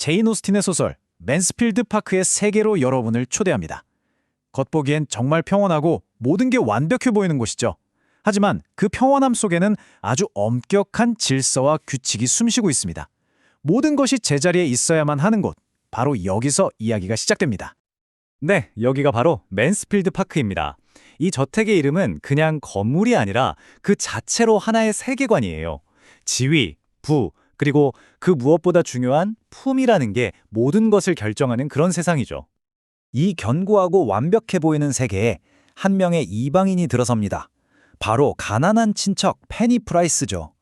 제인 오스틴의 소설 맨스필드 파크의 세계로 여러분을 초대합니다. 겉보기엔 정말 평온하고 모든 게 완벽해 보이는 곳이죠. 하지만 그 평온함 속에는 아주 엄격한 질서와 규칙이 숨쉬고 있습니다. 모든 것이 제자리에 있어야만 하는 곳, 바로 여기서 이야기가 시작됩니다. 네, 여기가 바로 맨스필드 파크입니다. 이 저택의 이름은 그냥 건물이 아니라 그 자체로 하나의 세계관이에요. 지위, 부, 그리고 그 무엇보다 중요한 품이라는 게 모든 것을 결정하는 그런 세상이죠. 이 견고하고 완벽해 보이는 세계에 한 명의 이방인이 들어섭니다. 바로 가난한 친척 페니 프라이스죠.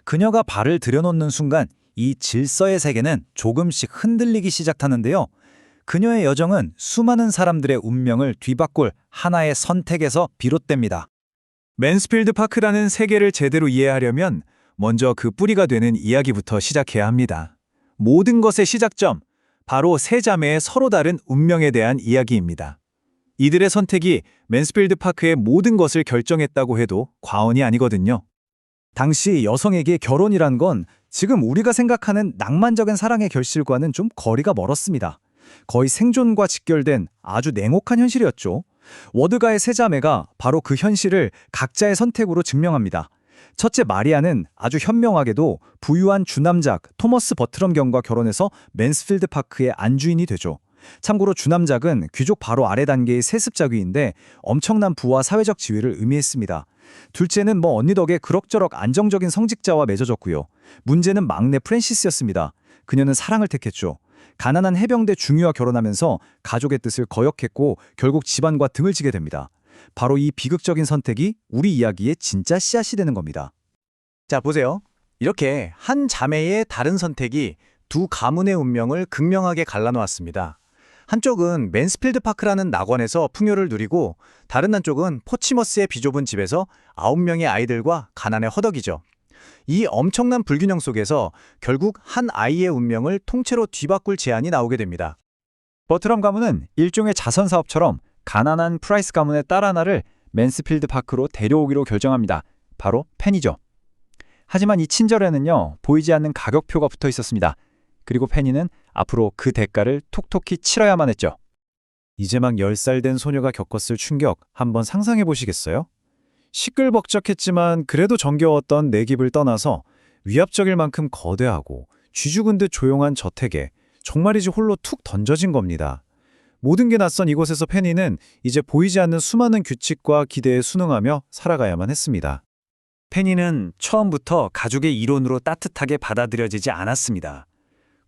그녀가 발을 들여놓는 순간 이 질서의 세계는 조금씩 흔들리기 시작하는데요. 그녀의 여정은 수많은 사람들의 운명을 뒤바꿀 하나의 선택에서 비롯됩니다. 맨스필드 파크라는 세계를 제대로 이해하려면 먼저 그 뿌리가 되는 이야기부터 시작해야 합니다. 모든 것의 시작점, 바로 세 자매의 서로 다른 운명에 대한 이야기입니다. 이들의 선택이 맨스필드 파크의 모든 것을 결정했다고 해도 과언이 아니거든요. 당시 여성에게 결혼이란 건 지금 우리가 생각하는 낭만적인 사랑의 결실과는 좀 거리가 멀었습니다. 거의 생존과 직결된 아주 냉혹한 현실이었죠. 워드가의 세 자매가 바로 그 현실을 각자의 선택으로 증명합니다. 첫째 마리아는 아주 현명하게도 부유한 주남작 토머스 버트럼 경과 결혼해서 맨스필드 파크의 안주인이 되죠. 참고로 주남작은 귀족 바로 아래 단계의 세습자귀인데 엄청난 부와 사회적 지위를 의미했습니다. 둘째는 언니 덕에 그럭저럭 안정적인 성직자와 맺어졌고요. 문제는 막내 프랜시스였습니다. 그녀는 사랑을 택했죠. 가난한 해병대 중위와 결혼하면서 가족의 뜻을 거역했고 결국 집안과 등을 지게 됩니다. 바로 이 비극적인 선택이 우리 이야기의 진짜 씨앗이 되는 겁니다. 자, 보세요. 이렇게 한 자매의 다른 선택이 두 가문의 운명을 극명하게 갈라놓았습니다. 한쪽은 맨스필드 파크라는 낙원에서 풍요를 누리고 다른 한쪽은 포치머스의 비좁은 집에서 9명의 아이들과 가난에 허덕이죠. 이 엄청난 불균형 속에서 결국 한 아이의 운명을 통째로 뒤바꿀 제안이 나오게 됩니다. 버트럼 가문은 일종의 자선사업처럼 가난한 프라이스 가문의 딸 하나를 맨스필드 파크로 데려오기로 결정합니다. 바로 펜이죠. 하지만 이 친절에는요, 보이지 않는 가격표가 붙어 있었습니다. 그리고 페니는 앞으로 그 대가를 톡톡히 치러야만 했죠. 이제 막 10살 된 소녀가 겪었을 충격 한번 상상해 보시겠어요? 시끌벅적했지만 그래도 정겨웠던 내 집을 떠나서 위압적일 만큼 거대하고 쥐죽은 듯 조용한 저택에 정말이지 홀로 툭 던져진 겁니다. 모든 게 낯선 이곳에서 페니는 이제 보이지 않는 수많은 규칙과 기대에 순응하며 살아가야만 했습니다. 페니는 처음부터 가족의 이론으로 따뜻하게 받아들여지지 않았습니다.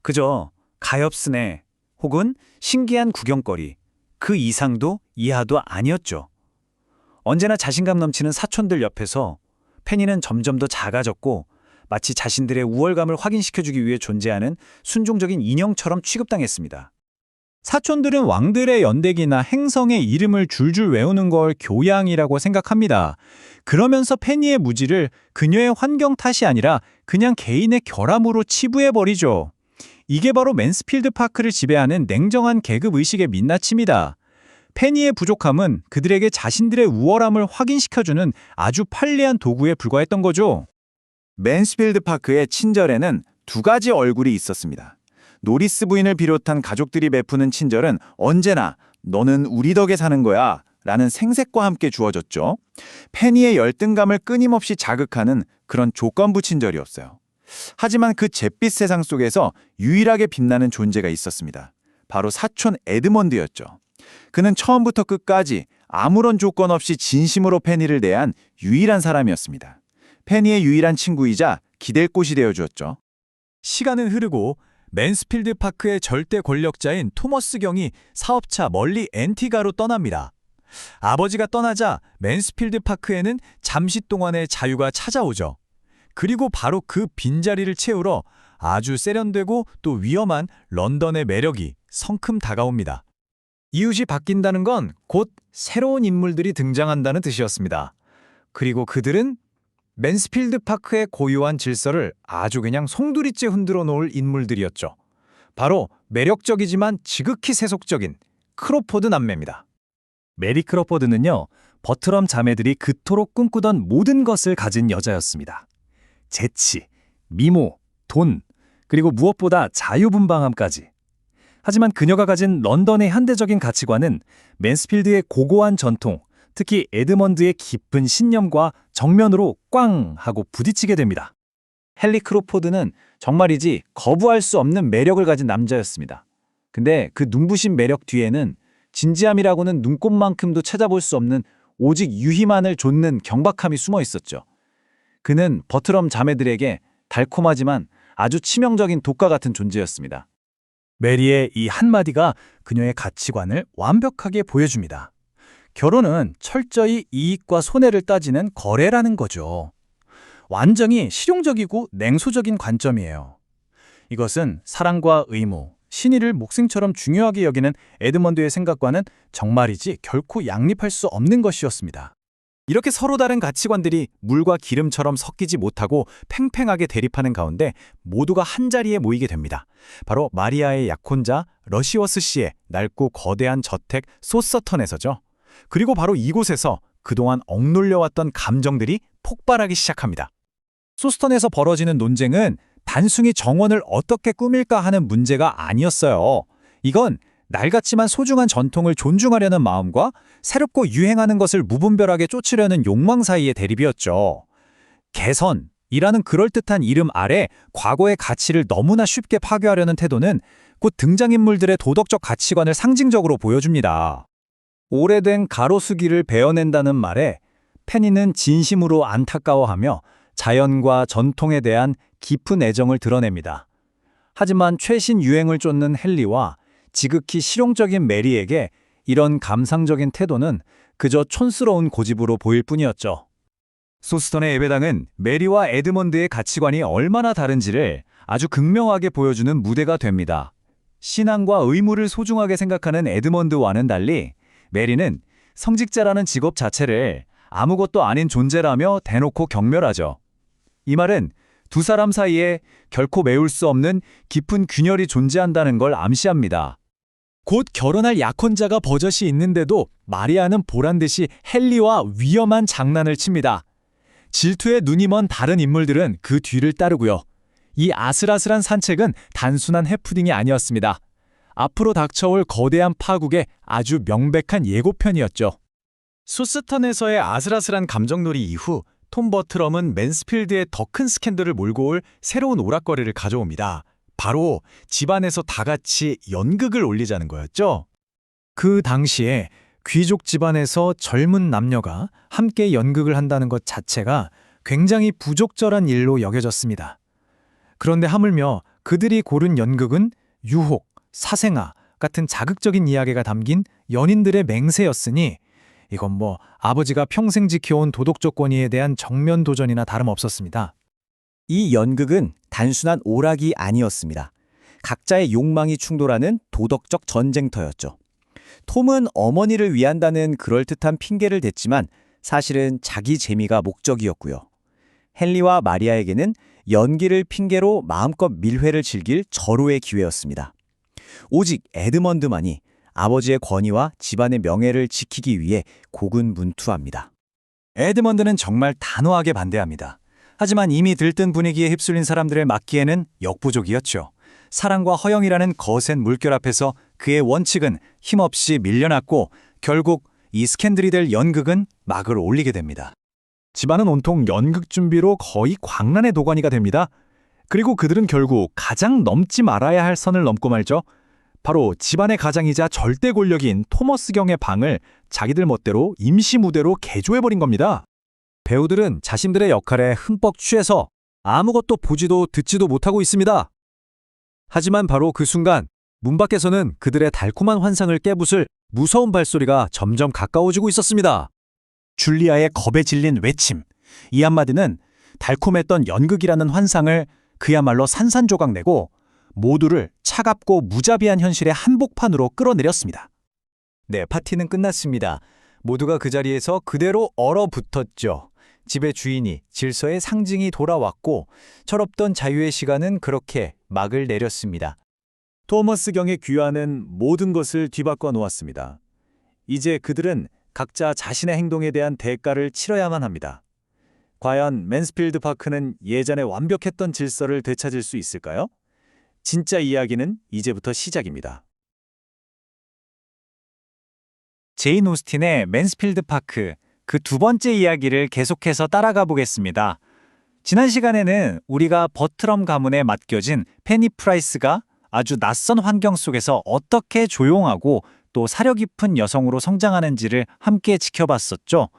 그저 가엾으네 혹은 신기한 구경거리, 그 이상도 이하도 아니었죠. 언제나 자신감 넘치는 사촌들 옆에서 페니는 점점 더 작아졌고 마치 자신들의 우월감을 확인시켜주기 위해 존재하는 순종적인 인형처럼 취급당했습니다. 사촌들은 왕들의 연대기나 행성의 이름을 줄줄 외우는 걸 교양이라고 생각합니다. 그러면서 페니의 무지를 그녀의 환경 탓이 아니라 그냥 개인의 결함으로 치부해버리죠. 이게 바로 맨스필드 파크를 지배하는 냉정한 계급 의식의 민낯입니다. 페니의 부족함은 그들에게 자신들의 우월함을 확인시켜주는 아주 편리한 도구에 불과했던 거죠. 맨스필드 파크의 친절에는 두 가지 얼굴이 있었습니다. 노리스 부인을 비롯한 가족들이 베푸는 친절은 언제나 너는 우리 덕에 사는 거야 라는 생색과 함께 주어졌죠. 페니의 열등감을 끊임없이 자극하는 그런 조건부 친절이었어요. 하지만 그 잿빛 세상 속에서 유일하게 빛나는 존재가 있었습니다. 바로 사촌 에드먼드였죠. 그는 처음부터 끝까지 아무런 조건 없이 진심으로 페니를 대한 유일한 사람이었습니다. 페니의 유일한 친구이자 기댈 곳이 되어주었죠. 시간은 흐르고 맨스필드 파크의 절대 권력자인 토머스 경이 사업차 멀리 앤티가로 떠납니다. 아버지가 떠나자 맨스필드 파크에는 잠시 동안의 자유가 찾아오죠. 그리고 바로 그 빈자리를 채우러 아주 세련되고 또 위험한 런던의 매력이 성큼 다가옵니다. 이웃이 바뀐다는 건 곧 새로운 인물들이 등장한다는 뜻이었습니다. 그리고 그들은 맨스필드 파크의 고유한 질서를 아주 그냥 송두리째 흔들어 놓을 인물들이었죠. 바로 매력적이지만 지극히 세속적인 크로포드 남매입니다. 메리 크로포드는요, 버트럼 자매들이 그토록 꿈꾸던 모든 것을 가진 여자였습니다. 재치, 미모, 돈, 그리고 무엇보다 자유분방함까지. 하지만 그녀가 가진 런던의 현대적인 가치관은 맨스필드의 고고한 전통, 특히 에드먼드의 깊은 신념과 정면으로 꽝 하고 부딪히게 됩니다. 헨리 크로포드는 정말이지 거부할 수 없는 매력을 가진 남자였습니다. 근데 그 눈부신 매력 뒤에는 진지함이라고는 눈꼽만큼도 찾아볼 수 없는 오직 유희만을 좇는 경박함이 숨어 있었죠. 그는 버트럼 자매들에게 달콤하지만 아주 치명적인 독과 같은 존재였습니다. 메리의 이 한마디가 그녀의 가치관을 완벽하게 보여줍니다. 결혼은 철저히 이익과 손해를 따지는 거래라는 거죠. 완전히 실용적이고 냉소적인 관점이에요. 이것은 사랑과 의무, 신의를 목숨처럼 중요하게 여기는 에드먼드의 생각과는 정말이지 결코 양립할 수 없는 것이었습니다. 이렇게 서로 다른 가치관들이 물과 기름처럼 섞이지 못하고 팽팽하게 대립하는 가운데 모두가 한자리에 모이게 됩니다. 바로 마리아의 약혼자 러시워스 씨의 낡고 거대한 저택 소서턴에서죠. 그리고 바로 이곳에서 그동안 억눌려왔던 감정들이 폭발하기 시작합니다. 소스턴에서 벌어지는 논쟁은 단순히 정원을 어떻게 꾸밀까 하는 문제가 아니었어요. 이건 낡았지만 소중한 전통을 존중하려는 마음과 새롭고 유행하는 것을 무분별하게 쫓으려는 욕망 사이의 대립이었죠. 개선이라는 그럴듯한 이름 아래 과거의 가치를 너무나 쉽게 파괴하려는 태도는 곧 등장인물들의 도덕적 가치관을 상징적으로 보여줍니다. 오래된 가로수길을 베어낸다는 말에 페니는 진심으로 안타까워하며 자연과 전통에 대한 깊은 애정을 드러냅니다. 하지만 최신 유행을 쫓는 헨리와 지극히 실용적인 메리에게 이런 감상적인 태도는 그저 촌스러운 고집으로 보일 뿐이었죠. 소스턴의 예배당은 메리와 에드먼드의 가치관이 얼마나 다른지를 아주 극명하게 보여주는 무대가 됩니다. 신앙과 의무를 소중하게 생각하는 에드먼드와는 달리 메리는 성직자라는 직업 자체를 아무것도 아닌 존재라며 대놓고 경멸하죠. 이 말은 두 사람 사이에 결코 메울 수 없는 깊은 균열이 존재한다는 걸 암시합니다. 곧 결혼할 약혼자가 버젓이 있는데도 마리아는 보란듯이 헨리와 위험한 장난을 칩니다. 질투에 눈이 먼 다른 인물들은 그 뒤를 따르고요. 이 아슬아슬한 산책은 단순한 해프닝이 아니었습니다. 앞으로 닥쳐올 거대한 파국의 아주 명백한 예고편이었죠. 소스턴에서의 아슬아슬한 감정놀이 이후 톰 버트럼은 맨스필드의 더 큰 스캔들을 몰고 올 새로운 오락거리를 가져옵니다. 바로 집안에서 다 같이 연극을 올리자는 거였죠. 그 당시에 귀족 집안에서 젊은 남녀가 함께 연극을 한다는 것 자체가 굉장히 부적절한 일로 여겨졌습니다. 그런데 하물며 그들이 고른 연극은 유혹, 사생아 같은 자극적인 이야기가 담긴 연인들의 맹세였으니 이건 뭐 아버지가 평생 지켜온 도덕적 권위에 대한 정면 도전이나 다름없었습니다. 이 연극은 단순한 오락이 아니었습니다. 각자의 욕망이 충돌하는 도덕적 전쟁터였죠. 톰은 어머니를 위한다는 그럴듯한 핑계를 댔지만 사실은 자기 재미가 목적이었고요. 헨리와 마리아에게는 연기를 핑계로 마음껏 밀회를 즐길 절호의 기회였습니다. 오직 에드먼드만이 아버지의 권위와 집안의 명예를 지키기 위해 고군분투합니다. 에드먼드는 정말 단호하게 반대합니다. 하지만 이미 들뜬 분위기에 휩쓸린 사람들을 막기에는 역부족이었죠. 사랑과 허영이라는 거센 물결 앞에서 그의 원칙은 힘없이 밀려났고 결국 이 스캔들이 될 연극은 막을 올리게 됩니다. 집안은 온통 연극 준비로 거의 광란의 도가니가 됩니다. 그리고 그들은 결국 가장 넘지 말아야 할 선을 넘고 말죠. 바로 집안의 가장이자 절대 권력인 토머스 경의 방을 자기들 멋대로 임시 무대로 개조해버린 겁니다. 배우들은 자신들의 역할에 흠뻑 취해서 아무것도 보지도 듣지도 못하고 있습니다. 하지만 바로 그 순간 문 밖에서는 그들의 달콤한 환상을 깨부술 무서운 발소리가 점점 가까워지고 있었습니다. 줄리아의 겁에 질린 외침. 이 한마디는 달콤했던 연극이라는 환상을 그야말로 산산조각내고 모두를 차갑고 무자비한 현실의 한복판으로 끌어내렸습니다. 네, 파티는 끝났습니다. 모두가 그 자리에서 그대로 얼어붙었죠. 집의 주인이, 질서의 상징이 돌아왔고 철없던 자유의 시간은 그렇게 막을 내렸습니다. 토머스 경의 귀환은 모든 것을 뒤바꿔 놓았습니다. 이제 그들은 각자 자신의 행동에 대한 대가를 치러야만 합니다. 과연 맨스필드 파크는 예전에 완벽했던 질서를 되찾을 수 있을까요? 진짜 이야기는 이제부터 시작입니다. 제인 오스틴의 맨스필드 파크, 그 두 번째 이야기를 계속해서 따라가 보겠습니다. 지난 시간에는 우리가 버트럼 가문에 맡겨진 페니 프라이스가 아주 낯선 환경 속에서 어떻게 조용하고 또 사려 깊은 여성으로 성장하는지를 함께 지켜봤었죠.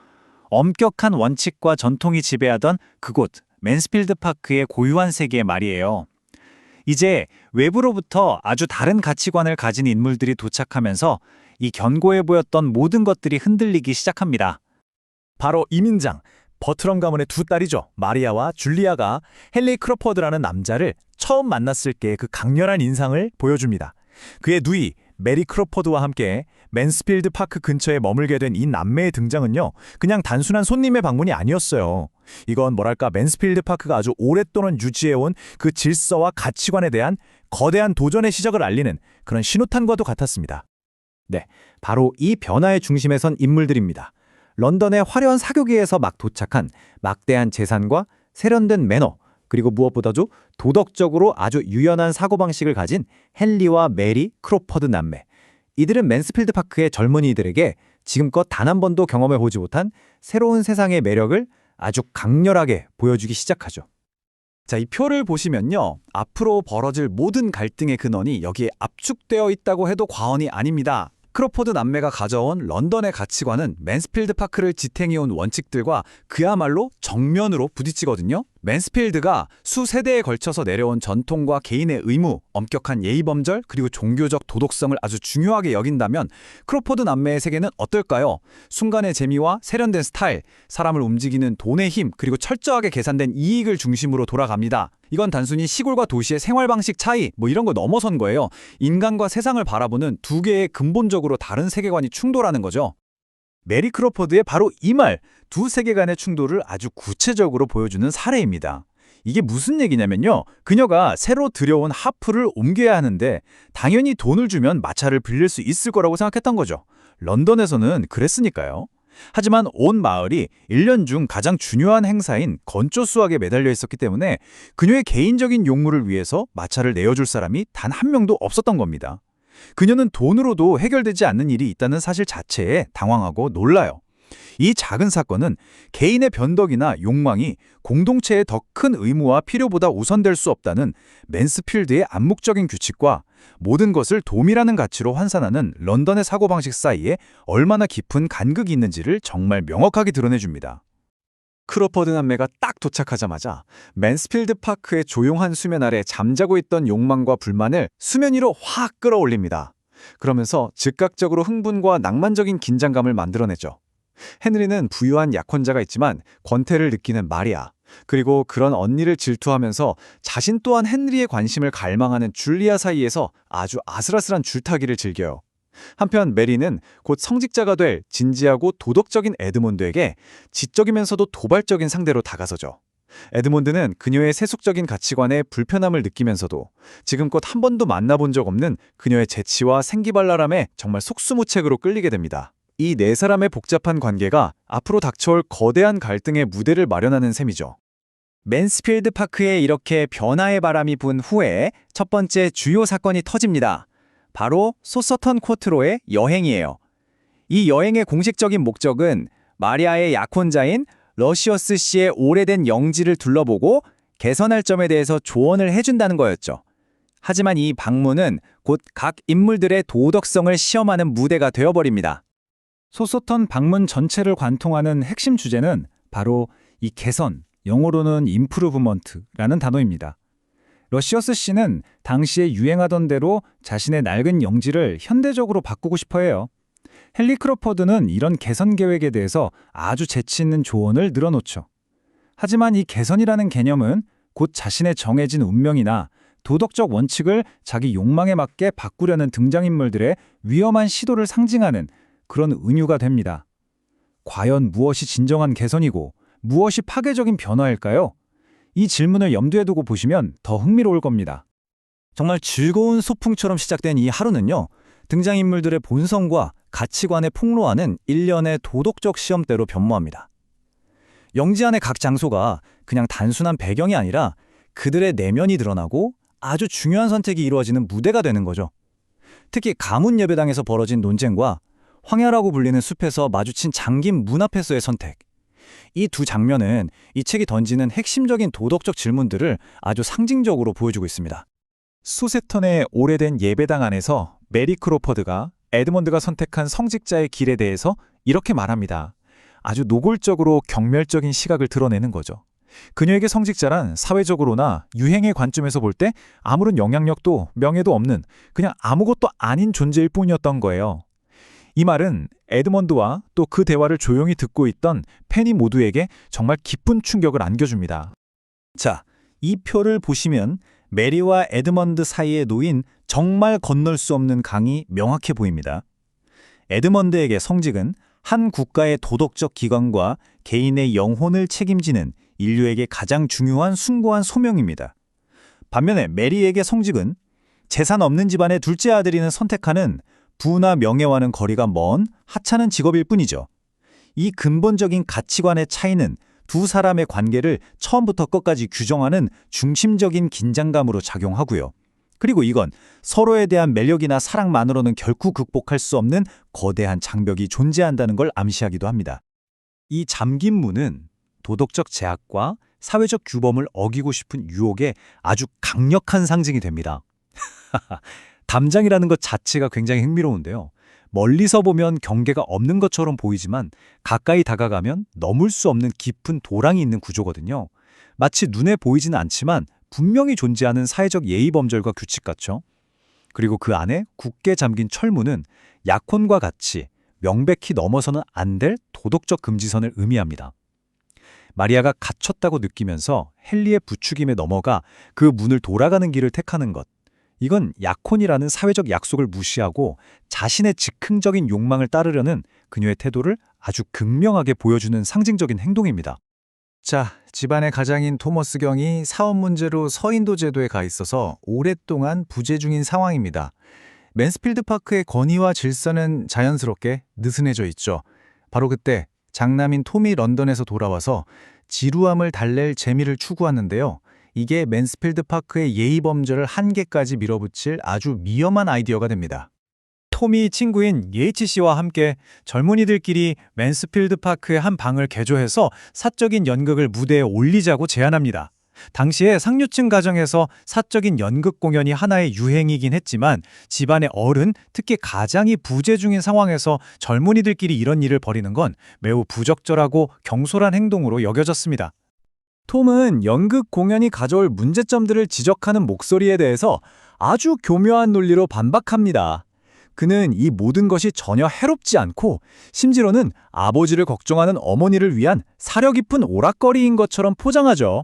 엄격한 원칙과 전통이 지배하던 그곳 맨스필드 파크의 고유한 세계 말이에요. 이제 외부로부터 아주 다른 가치관을 가진 인물들이 도착하면서 이 견고해 보였던 모든 것들이 흔들리기 시작합니다. 바로 이민장, 버트럼 가문의 두 딸이죠. 마리아와 줄리아가 헨리 크로포드라는 남자를 처음 만났을 때의 그 강렬한 인상을 보여줍니다. 그의 누이 메리 크로포드와 함께 맨스필드 파크 근처에 머물게 된 이 남매의 등장은요, 그냥 단순한 손님의 방문이 아니었어요. 이건 뭐랄까, 맨스필드 파크가 아주 오랫동안 유지해온 그 질서와 가치관에 대한 거대한 도전의 시작을 알리는 그런 신호탄과도 같았습니다. 네, 바로 이 변화의 중심에 선 인물들입니다. 런던의 화려한 사교계에서 막 도착한 막대한 재산과 세련된 매너, 그리고 무엇보다도 도덕적으로 아주 유연한 사고방식을 가진 헨리와 메리 크로퍼드 남매. 이들은 맨스필드 파크의 젊은이들에게 지금껏 단 한 번도 경험해보지 못한 새로운 세상의 매력을 아주 강렬하게 보여주기 시작하죠. 자, 이 표를 보시면요, 앞으로 벌어질 모든 갈등의 근원이 여기에 압축되어 있다고 해도 과언이 아닙니다. 크로포드 남매가 가져온 런던의 가치관은 맨스필드 파크를 지탱해온 원칙들과 그야말로 정면으로 부딪히거든요. 맨스필드가 수세대에 걸쳐서 내려온 전통과 개인의 의무, 엄격한 예의범절, 그리고 종교적 도덕성을 아주 중요하게 여긴다면 크로포드 남매의 세계는 어떨까요? 순간의 재미와 세련된 스타일, 사람을 움직이는 돈의 힘, 그리고 철저하게 계산된 이익을 중심으로 돌아갑니다. 이건 단순히 시골과 도시의 생활 방식 차이, 이런 거 넘어선 거예요. 인간과 세상을 바라보는 두 개의 근본적으로 다른 세계관이 충돌하는 거죠. 메리 크로포드의 바로 이 말, 두 세계관의 충돌을 아주 구체적으로 보여주는 사례입니다. 이게 무슨 얘기냐면요, 그녀가 새로 들여온 하프를 옮겨야 하는데 당연히 돈을 주면 마차를 빌릴 수 있을 거라고 생각했던 거죠. 런던에서는 그랬으니까요. 하지만 온 마을이 1년 중 가장 중요한 행사인 건조 수확에 매달려 있었기 때문에 그녀의 개인적인 용무를 위해서 마차를 내어줄 사람이 단 한 명도 없었던 겁니다. 그녀는 돈으로도 해결되지 않는 일이 있다는 사실 자체에 당황하고 놀라요. 이 작은 사건은 개인의 변덕이나 욕망이 공동체의 더 큰 의무와 필요보다 우선될 수 없다는 맨스필드의 암묵적인 규칙과 모든 것을 도미라는 가치로 환산하는 런던의 사고방식 사이에 얼마나 깊은 간극이 있는지를 정말 명확하게 드러내줍니다. 크로퍼드 남매가 딱 도착하자마자 맨스필드 파크의 조용한 수면 아래 잠자고 있던 욕망과 불만을 수면 위로 확 끌어올립니다. 그러면서 즉각적으로 흥분과 낭만적인 긴장감을 만들어내죠. 헨리는 부유한 약혼자가 있지만 권태를 느끼는 마리아, 그리고 그런 언니를 질투하면서 자신 또한 헨리의 관심을 갈망하는 줄리아 사이에서 아주 아슬아슬한 줄타기를 즐겨요. 한편 메리는 곧 성직자가 될 진지하고 도덕적인 에드몬드에게 지적이면서도 도발적인 상대로 다가서죠. 에드몬드는 그녀의 세속적인 가치관에 불편함을 느끼면서도 지금껏 한 번도 만나본 적 없는 그녀의 재치와 생기발랄함에 정말 속수무책으로 끌리게 됩니다. 이 네 사람의 복잡한 관계가 앞으로 닥쳐올 거대한 갈등의 무대를 마련하는 셈이죠. 맨스필드 파크에 이렇게 변화의 바람이 분 후에 첫 번째 주요 사건이 터집니다. 바로 소서턴 코트로의 여행이에요. 이 여행의 공식적인 목적은 마리아의 약혼자인 러시어스 씨의 오래된 영지를 둘러보고 개선할 점에 대해서 조언을 해준다는 거였죠. 하지만 이 방문은 곧 각 인물들의 도덕성을 시험하는 무대가 되어버립니다. 소서턴 방문 전체를 관통하는 핵심 주제는 바로 이 개선, 영어로는 임프루브먼트라는 단어입니다. 러시어스 씨는 당시에 유행하던 대로 자신의 낡은 영지를 현대적으로 바꾸고 싶어 해요. 헨리 크로퍼드는 이런 개선 계획에 대해서 아주 재치 있는 조언을 늘어놓죠. 하지만 이 개선이라는 개념은 곧 자신의 정해진 운명이나 도덕적 원칙을 자기 욕망에 맞게 바꾸려는 등장인물들의 위험한 시도를 상징하는 그런 은유가 됩니다. 과연 무엇이 진정한 개선이고 무엇이 파괴적인 변화일까요? 이 질문을 염두에 두고 보시면 더 흥미로울 겁니다. 정말 즐거운 소풍처럼 시작된 이 하루는요, 등장인물들의 본성과 가치관에 폭로하는 일련의 도덕적 시험대로 변모합니다. 영지 안의 각 장소가 그냥 단순한 배경이 아니라 그들의 내면이 드러나고 아주 중요한 선택이 이루어지는 무대가 되는 거죠. 특히 가문 예배당에서 벌어진 논쟁과 황야라고 불리는 숲에서 마주친 장긴 문 앞에서의 선택. 이 두 장면은 이 책이 던지는 핵심적인 도덕적 질문들을 아주 상징적으로 보여주고 있습니다. 소세턴의 오래된 예배당 안에서 메리 크로퍼드가 에드먼드가 선택한 성직자의 길에 대해서 이렇게 말합니다. 아주 노골적으로 경멸적인 시각을 드러내는 거죠. 그녀에게 성직자란 사회적으로나 유행의 관점에서 볼 때 아무런 영향력도 명예도 없는 그냥 아무것도 아닌 존재일 뿐이었던 거예요. 이 말은 에드먼드와 또 그 대화를 조용히 듣고 있던 페니 모두에게 정말 깊은 충격을 안겨줍니다. 자, 이 표를 보시면 메리와 에드먼드 사이에 놓인 정말 건널 수 없는 강이 명확해 보입니다. 에드먼드에게 성직은 한 국가의 도덕적 기관과 개인의 영혼을 책임지는 인류에게 가장 중요한 숭고한 소명입니다. 반면에 메리에게 성직은 재산 없는 집안의 둘째 아들이는 선택하는 부나 명예와는 거리가 먼 하찮은 직업일 뿐이죠. 이 근본적인 가치관의 차이는 두 사람의 관계를 처음부터 끝까지 규정하는 중심적인 긴장감으로 작용하고요. 그리고 이건 서로에 대한 매력이나 사랑만으로는 결코 극복할 수 없는 거대한 장벽이 존재한다는 걸 암시하기도 합니다. 이 잠긴 문은 도덕적 제약과 사회적 규범을 어기고 싶은 유혹의 아주 강력한 상징이 됩니다. 담장이라는 것 자체가 굉장히 흥미로운데요. 멀리서 보면 경계가 없는 것처럼 보이지만 가까이 다가가면 넘을 수 없는 깊은 도랑이 있는 구조거든요. 마치 눈에 보이지는 않지만 분명히 존재하는 사회적 예의 범절과 규칙 같죠. 그리고 그 안에 굳게 잠긴 철문은 약혼과 같이 명백히 넘어서는 안 될 도덕적 금지선을 의미합니다. 마리아가 갇혔다고 느끼면서 헨리의 부추김에 넘어가 그 문을 돌아가는 길을 택하는 것. 이건 약혼이라는 사회적 약속을 무시하고 자신의 즉흥적인 욕망을 따르려는 그녀의 태도를 아주 극명하게 보여주는 상징적인 행동입니다. 자, 집안의 가장인 토머스 경이 사업 문제로 서인도 제도에 가 있어서 오랫동안 부재 중인 상황입니다. 맨스필드 파크의 권위와 질서는 자연스럽게 느슨해져 있죠. 바로 그때 장남인 톰이 런던에서 돌아와서 지루함을 달랠 재미를 추구하는데요. 이게 맨스필드 파크의 예의 범절을 한계까지 밀어붙일 아주 위험한 아이디어가 됩니다. 톰이 친구인 예이치 씨와 함께 젊은이들끼리 맨스필드 파크의 한 방을 개조해서 사적인 연극을 무대에 올리자고 제안합니다. 당시에 상류층 가정에서 사적인 연극 공연이 하나의 유행이긴 했지만 집안의 어른, 특히 가장이 부재 중인 상황에서 젊은이들끼리 이런 일을 벌이는 건 매우 부적절하고 경솔한 행동으로 여겨졌습니다. 톰은 연극 공연이 가져올 문제점들을 지적하는 목소리에 대해서 아주 교묘한 논리로 반박합니다. 그는 이 모든 것이 전혀 해롭지 않고 심지어는 아버지를 걱정하는 어머니를 위한 사려 깊은 오락거리인 것처럼 포장하죠.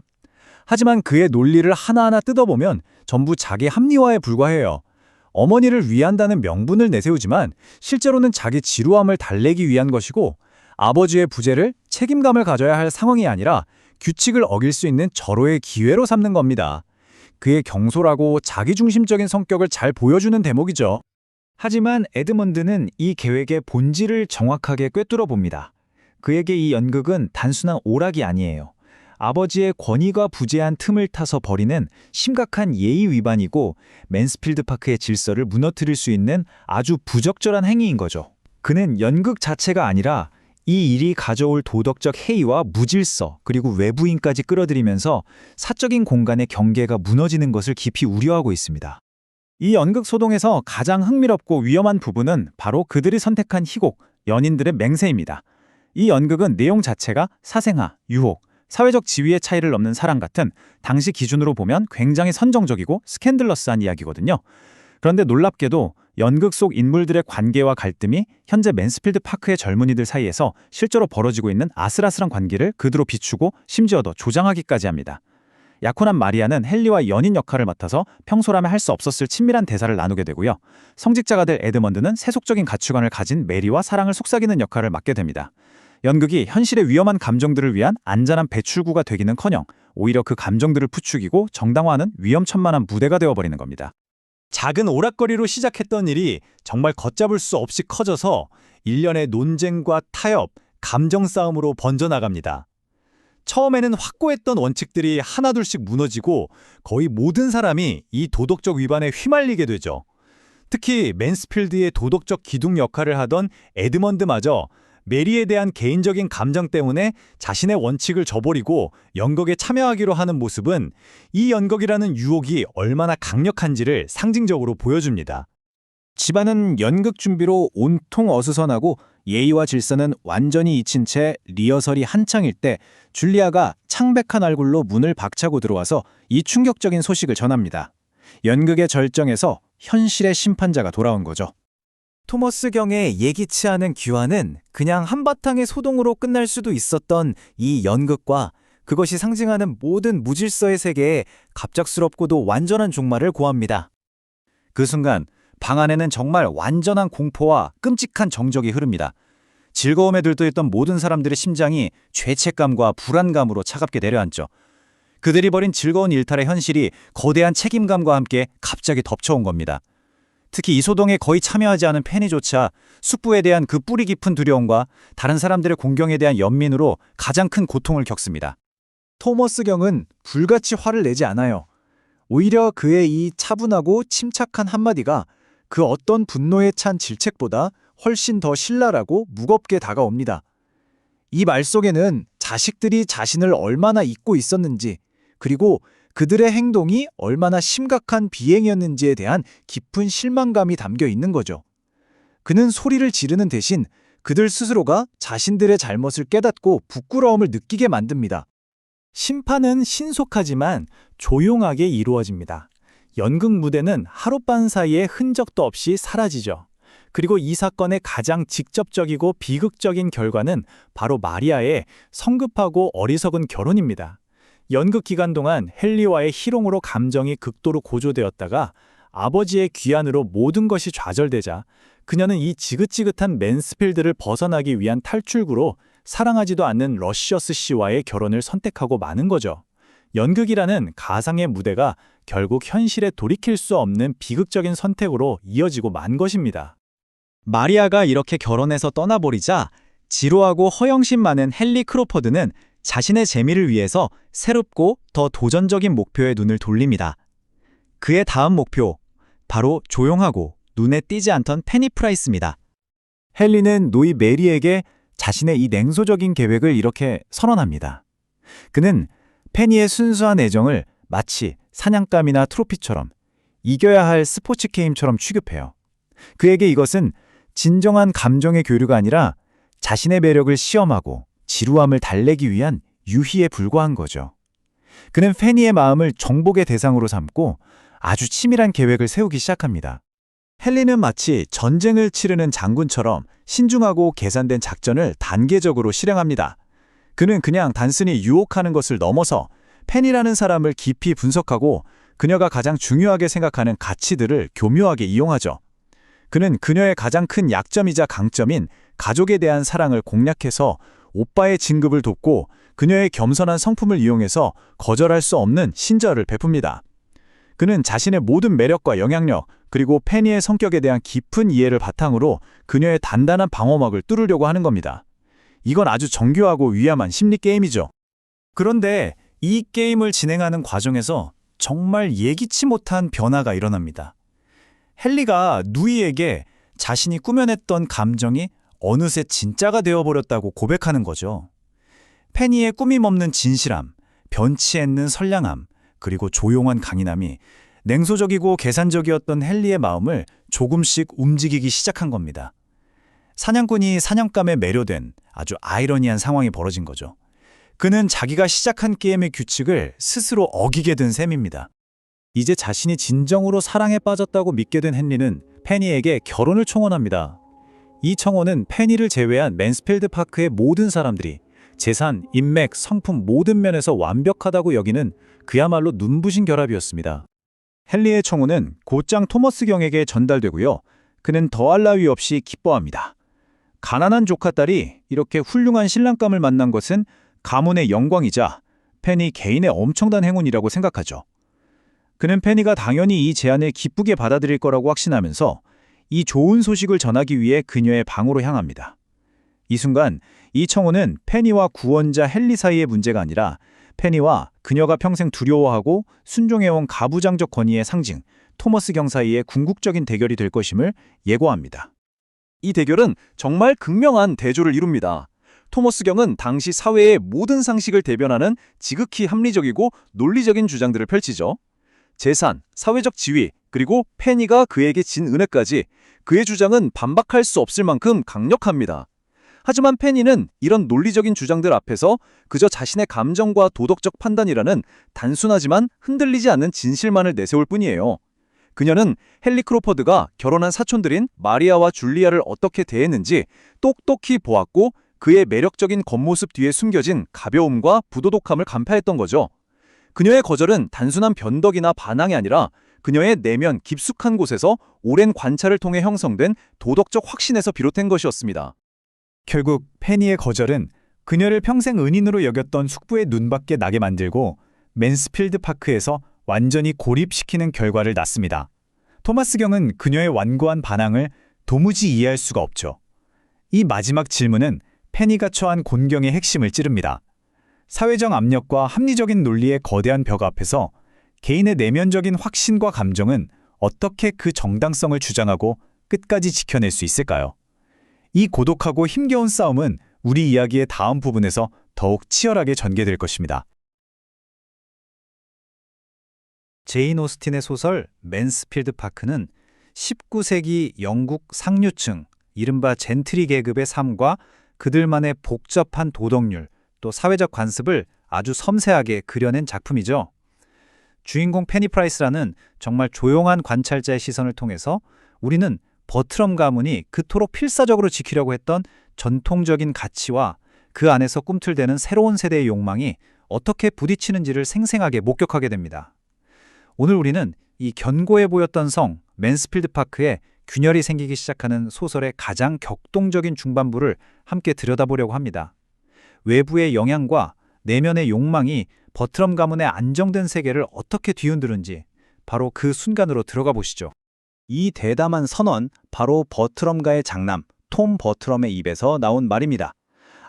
하지만 그의 논리를 하나하나 뜯어보면 전부 자기 합리화에 불과해요. 어머니를 위한다는 명분을 내세우지만 실제로는 자기 지루함을 달래기 위한 것이고 아버지의 부재를 책임감을 가져야 할 상황이 아니라 규칙을 어길 수 있는 절호의 기회로 삼는 겁니다. 그의 경솔하고 자기중심적인 성격을 잘 보여주는 대목이죠. 하지만 에드먼드는 이 계획의 본질을 정확하게 꿰뚫어 봅니다. 그에게 이 연극은 단순한 오락이 아니에요. 아버지의 권위가 부재한 틈을 타서 벌이는 심각한 예의 위반이고 맨스필드 파크의 질서를 무너뜨릴 수 있는 아주 부적절한 행위인 거죠. 그는 연극 자체가 아니라 이 일이 가져올 도덕적 해이와 무질서 그리고 외부인까지 끌어들이면서 사적인 공간의 경계가 무너지는 것을 깊이 우려하고 있습니다. 이 연극 소동에서 가장 흥미롭고 위험한 부분은 바로 그들이 선택한 희곡, 연인들의 맹세입니다. 이 연극은 내용 자체가 사생아, 유혹, 사회적 지위의 차이를 넘는 사랑 같은 당시 기준으로 보면 굉장히 선정적이고 스캔들러스한 이야기거든요. 그런데 놀랍게도 연극 속 인물들의 관계와 갈등이 현재 맨스필드 파크의 젊은이들 사이에서 실제로 벌어지고 있는 아슬아슬한 관계를 그대로 비추고 심지어 더 조장하기까지 합니다. 약혼한 마리아는 헨리와 연인 역할을 맡아서 평소라면 할 수 없었을 친밀한 대사를 나누게 되고요. 성직자가 될 에드먼드는 세속적인 가치관을 가진 메리와 사랑을 속삭이는 역할을 맡게 됩니다. 연극이 현실의 위험한 감정들을 위한 안전한 배출구가 되기는커녕 오히려 그 감정들을 부추기고 정당화하는 위험천만한 무대가 되어버리는 겁니다. 작은 오락거리로 시작했던 일이 정말 걷잡을 수 없이 커져서 일련의 논쟁과 타협, 감정 싸움으로 번져나갑니다. 처음에는 확고했던 원칙들이 하나둘씩 무너지고 거의 모든 사람이 이 도덕적 위반에 휘말리게 되죠. 특히 맨스필드의 도덕적 기둥 역할을 하던 에드먼드마저 메리에 대한 개인적인 감정 때문에 자신의 원칙을 저버리고 연극에 참여하기로 하는 모습은 이 연극이라는 유혹이 얼마나 강력한지를 상징적으로 보여줍니다. 집안은 연극 준비로 온통 어수선하고 예의와 질서는 완전히 잊힌 채 리허설이 한창일 때 줄리아가 창백한 얼굴로 문을 박차고 들어와서 이 충격적인 소식을 전합니다. 연극의 절정에서 현실의 심판자가 돌아온 거죠. 토머스 경의 예기치 않은 귀환은 그냥 한바탕의 소동으로 끝날 수도 있었던 이 연극과 그것이 상징하는 모든 무질서의 세계에 갑작스럽고도 완전한 종말을 고합니다. 그 순간 방 안에는 정말 완전한 공포와 끔찍한 정적이 흐릅니다. 즐거움에 들떠있던 모든 사람들의 심장이 죄책감과 불안감으로 차갑게 내려앉죠. 그들이 벌인 즐거운 일탈의 현실이 거대한 책임감과 함께 갑자기 덮쳐온 겁니다. 특히 이 소동에 거의 참여하지 않은 페니조차 숙부에 대한 그 뿌리 깊은 두려움과 다른 사람들의 공경에 대한 연민으로 가장 큰 고통을 겪습니다. 토머스 경은 불같이 화를 내지 않아요. 오히려 그의 이 차분하고 침착한 한마디가 그 어떤 분노에 찬 질책보다 훨씬 더 신랄하고 무겁게 다가옵니다. 이 말 속에는 자식들이 자신을 얼마나 잊고 있었는지, 그리고 그들의 행동이 얼마나 심각한 비행이었는지에 대한 깊은 실망감이 담겨 있는 거죠. 그는 소리를 지르는 대신 그들 스스로가 자신들의 잘못을 깨닫고 부끄러움을 느끼게 만듭니다. 심판은 신속하지만 조용하게 이루어집니다. 연극 무대는 하룻밤 사이에 흔적도 없이 사라지죠. 그리고 이 사건의 가장 직접적이고 비극적인 결과는 바로 마리아의 성급하고 어리석은 결혼입니다. 연극 기간 동안 헨리와의 희롱으로 감정이 극도로 고조되었다가 아버지의 귀환으로 모든 것이 좌절되자 그녀는 이 지긋지긋한 맨스필드를 벗어나기 위한 탈출구로 사랑하지도 않는 러시어스 씨와의 결혼을 선택하고 마는 거죠. 연극이라는 가상의 무대가 결국 현실에 돌이킬 수 없는 비극적인 선택으로 이어지고 만 것입니다. 마리아가 이렇게 결혼해서 떠나버리자 지루하고 허영심 많은 헨리 크로포드는 자신의 재미를 위해서 새롭고 더 도전적인 목표에 눈을 돌립니다. 그의 다음 목표, 바로 조용하고 눈에 띄지 않던 페니 프라이스입니다. 헨리는 노이 메리에게 자신의 이 냉소적인 계획을 이렇게 선언합니다. 그는 페니의 순수한 애정을 마치 사냥감이나 트로피처럼 이겨야 할 스포츠 게임처럼 취급해요. 그에게 이것은 진정한 감정의 교류가 아니라 자신의 매력을 시험하고 지루함을 달래기 위한 유희에 불과한 거죠. 그는 페니의 마음을 정복의 대상으로 삼고 아주 치밀한 계획을 세우기 시작합니다. 헨리는 마치 전쟁을 치르는 장군처럼 신중하고 계산된 작전을 단계적으로 실행합니다. 그는 그냥 단순히 유혹하는 것을 넘어서 페니라는 사람을 깊이 분석하고 그녀가 가장 중요하게 생각하는 가치들을 교묘하게 이용하죠. 그는 그녀의 가장 큰 약점이자 강점인 가족에 대한 사랑을 공략해서 오빠의 진급을 돕고 그녀의 겸손한 성품을 이용해서 거절할 수 없는 친절을 베풉니다. 그는 자신의 모든 매력과 영향력, 그리고 페니의 성격에 대한 깊은 이해를 바탕으로 그녀의 단단한 방어막을 뚫으려고 하는 겁니다. 이건 아주 정교하고 위험한 심리 게임이죠. 그런데 이 게임을 진행하는 과정에서 정말 예기치 못한 변화가 일어납니다. 헨리가 누이에게 자신이 꾸며냈던 감정이 어느새 진짜가 되어버렸다고 고백하는 거죠. 페니의 꾸밈 없는 진실함, 변치 않는 선량함, 그리고 조용한 강인함이 냉소적이고 계산적이었던 헨리의 마음을 조금씩 움직이기 시작한 겁니다. 사냥꾼이 사냥감에 매료된 아주 아이러니한 상황이 벌어진 거죠. 그는 자기가 시작한 게임의 규칙을 스스로 어기게 된 셈입니다. 이제 자신이 진정으로 사랑에 빠졌다고 믿게 된 헨리는 페니에게 결혼을 청원합니다. 이 청혼은 페니를 제외한 맨스필드 파크의 모든 사람들이 재산, 인맥, 성품 모든 면에서 완벽하다고 여기는 그야말로 눈부신 결합이었습니다. 헨리의 청혼은 곧장 토머스 경에게 전달되고요. 그는 더할 나위 없이 기뻐합니다. 가난한 조카딸이 이렇게 훌륭한 신랑감을 만난 것은 가문의 영광이자 페니 개인의 엄청난 행운이라고 생각하죠. 그는 페니가 당연히 이 제안을 기쁘게 받아들일 거라고 확신하면서 이 좋은 소식을 전하기 위해 그녀의 방으로 향합니다. 이 순간 이 청혼은 페니와 구원자 헨리 사이의 문제가 아니라 페니와 그녀가 평생 두려워하고 순종해온 가부장적 권위의 상징 토머스 경 사이의 궁극적인 대결이 될 것임을 예고합니다. 이 대결은 정말 극명한 대조를 이룹니다. 토머스 경은 당시 사회의 모든 상식을 대변하는 지극히 합리적이고 논리적인 주장들을 펼치죠. 재산, 사회적 지위, 그리고 페니가 그에게 진 은혜까지 그의 주장은 반박할 수 없을 만큼 강력합니다. 하지만 페니는 이런 논리적인 주장들 앞에서 그저 자신의 감정과 도덕적 판단이라는 단순하지만 흔들리지 않는 진실만을 내세울 뿐이에요. 그녀는 헨리 크로퍼드가 결혼한 사촌들인 마리아와 줄리아를 어떻게 대했는지 똑똑히 보았고 그의 매력적인 겉모습 뒤에 숨겨진 가벼움과 부도덕함을 간파했던 거죠. 그녀의 거절은 단순한 변덕이나 반항이 아니라 그녀의 내면 깊숙한 곳에서 오랜 관찰을 통해 형성된 도덕적 확신에서 비롯된 것이었습니다. 결국 페니의 거절은 그녀를 평생 은인으로 여겼던 숙부의 눈밖에 나게 만들고 맨스필드 파크에서 완전히 고립시키는 결과를 낳습니다. 토마스 경은 그녀의 완고한 반항을 도무지 이해할 수가 없죠. 이 마지막 질문은 페니가 처한 곤경의 핵심을 찌릅니다. 사회적 압력과 합리적인 논리의 거대한 벽 앞에서 개인의 내면적인 확신과 감정은 어떻게 그 정당성을 주장하고 끝까지 지켜낼 수 있을까요? 이 고독하고 힘겨운 싸움은 우리 이야기의 다음 부분에서 더욱 치열하게 전개될 것입니다. 제인 오스틴의 소설 맨스필드 파크는 19세기 영국 상류층, 이른바 젠트리 계급의 삶과 그들만의 복잡한 도덕률, 또 사회적 관습을 아주 섬세하게 그려낸 작품이죠. 주인공 페니 프라이스라는 정말 조용한 관찰자의 시선을 통해서 우리는 버트럼 가문이 그토록 필사적으로 지키려고 했던 전통적인 가치와 그 안에서 꿈틀대는 새로운 세대의 욕망이 어떻게 부딪히는지를 생생하게 목격하게 됩니다. 오늘 우리는 이 견고해 보였던 성 맨스필드 파크에 균열이 생기기 시작하는 소설의 가장 격동적인 중반부를 함께 들여다보려고 합니다. 외부의 영향과 내면의 욕망이 버트럼 가문의 안정된 세계를 어떻게 뒤흔드는지 바로 그 순간으로 들어가 보시죠. 이 대담한 선언, 바로 버트럼가의 장남 톰 버트럼의 입에서 나온 말입니다.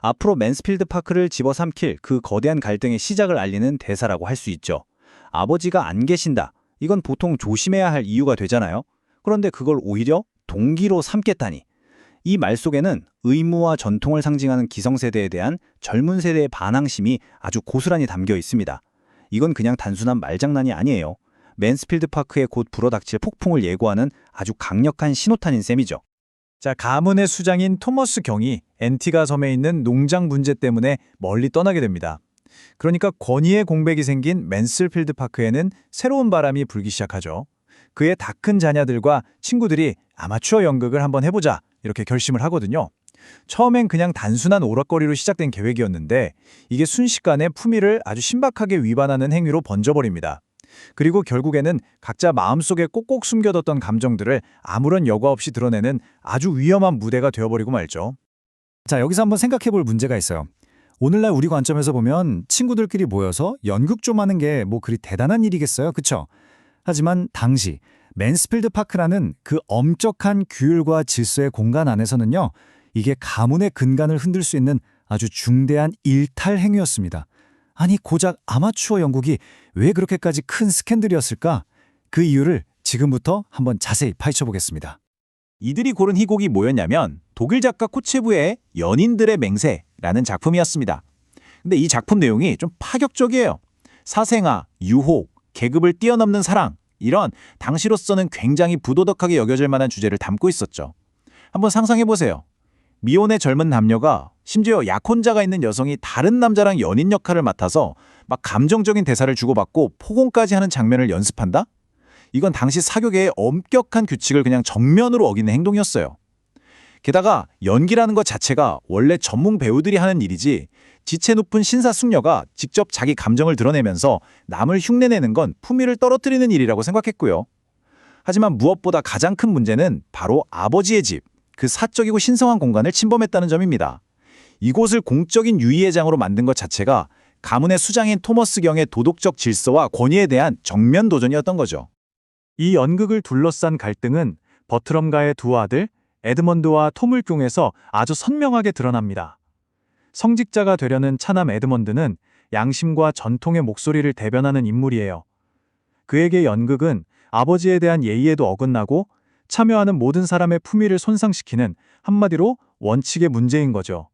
앞으로 맨스필드 파크를 집어삼킬 그 거대한 갈등의 시작을 알리는 대사라고 할 수 있죠. 아버지가 안 계신다. 이건 보통 조심해야 할 이유가 되잖아요. 그런데 그걸 오히려 동기로 삼겠다니. 이 말 속에는 의무와 전통을 상징하는 기성세대에 대한 젊은 세대의 반항심이 아주 고스란히 담겨 있습니다. 이건 그냥 단순한 말장난이 아니에요. 맨스필드 파크에 곧 불어닥칠 폭풍을 예고하는 아주 강력한 신호탄인 셈이죠. 자, 가문의 수장인 토머스 경이 앤티가 섬에 있는 농장 문제 때문에 멀리 떠나게 됩니다. 그러니까 권위의 공백이 생긴 맨스필드 파크에는 새로운 바람이 불기 시작하죠. 그의 다 큰 자녀들과 친구들이 아마추어 연극을 한번 해보자 이렇게 결심을 하거든요. 처음엔 그냥 단순한 오락거리로 시작된 계획이었는데 이게 순식간에 품위를 아주 신박하게 위반하는 행위로 번져버립니다. 그리고 결국에는 각자 마음속에 꼭꼭 숨겨뒀던 감정들을 아무런 여과 없이 드러내는 아주 위험한 무대가 되어버리고 말죠. 자, 여기서 한번 생각해 볼 문제가 있어요. 오늘날 우리 관점에서 보면 친구들끼리 모여서 연극 좀 하는 게 뭐 그리 대단한 일이겠어요? 그쵸? 하지만 당시 맨스필드 파크라는 그 엄격한 규율과 질서의 공간 안에서는요, 이게 가문의 근간을 흔들 수 있는 아주 중대한 일탈 행위였습니다. 아니, 고작 아마추어 연극이 왜 그렇게까지 큰 스캔들이었을까? 그 이유를 지금부터 한번 자세히 파헤쳐 보겠습니다. 이들이 고른 희곡이 뭐였냐면 독일 작가 코체부의 연인들의 맹세라는 작품이었습니다. 근데 이 작품 내용이 좀 파격적이에요. 사생아, 유혹, 계급을 뛰어넘는 사랑, 이런 당시로서는 굉장히 부도덕하게 여겨질 만한 주제를 담고 있었죠. 한번 상상해보세요. 미혼의 젊은 남녀가, 심지어 약혼자가 있는 여성이 다른 남자랑 연인 역할을 맡아서 막 감정적인 대사를 주고받고 포공까지 하는 장면을 연습한다? 이건 당시 사교계의 엄격한 규칙을 그냥 정면으로 어기는 행동이었어요. 게다가 연기라는 것 자체가 원래 전문 배우들이 하는 일이지, 지체 높은 신사숙녀가 직접 자기 감정을 드러내면서 남을 흉내내는 건 품위를 떨어뜨리는 일이라고 생각했고요. 하지만 무엇보다 가장 큰 문제는 바로 아버지의 집, 그 사적이고 신성한 공간을 침범했다는 점입니다. 이곳을 공적인 유의회장으로 만든 것 자체가 가문의 수장인 토머스 경의 도덕적 질서와 권위에 대한 정면 도전이었던 거죠. 이 연극을 둘러싼 갈등은 버트럼가의 두 아들 에드먼드와 토물궁에서 아주 선명하게 드러납니다. 성직자가 되려는 차남 에드먼드는 양심과 전통의 목소리를 대변하는 인물이에요. 그에게 연극은 아버지에 대한 예의에도 어긋나고 참여하는 모든 사람의 품위를 손상시키는 한마디로 원칙의 문제인 거죠.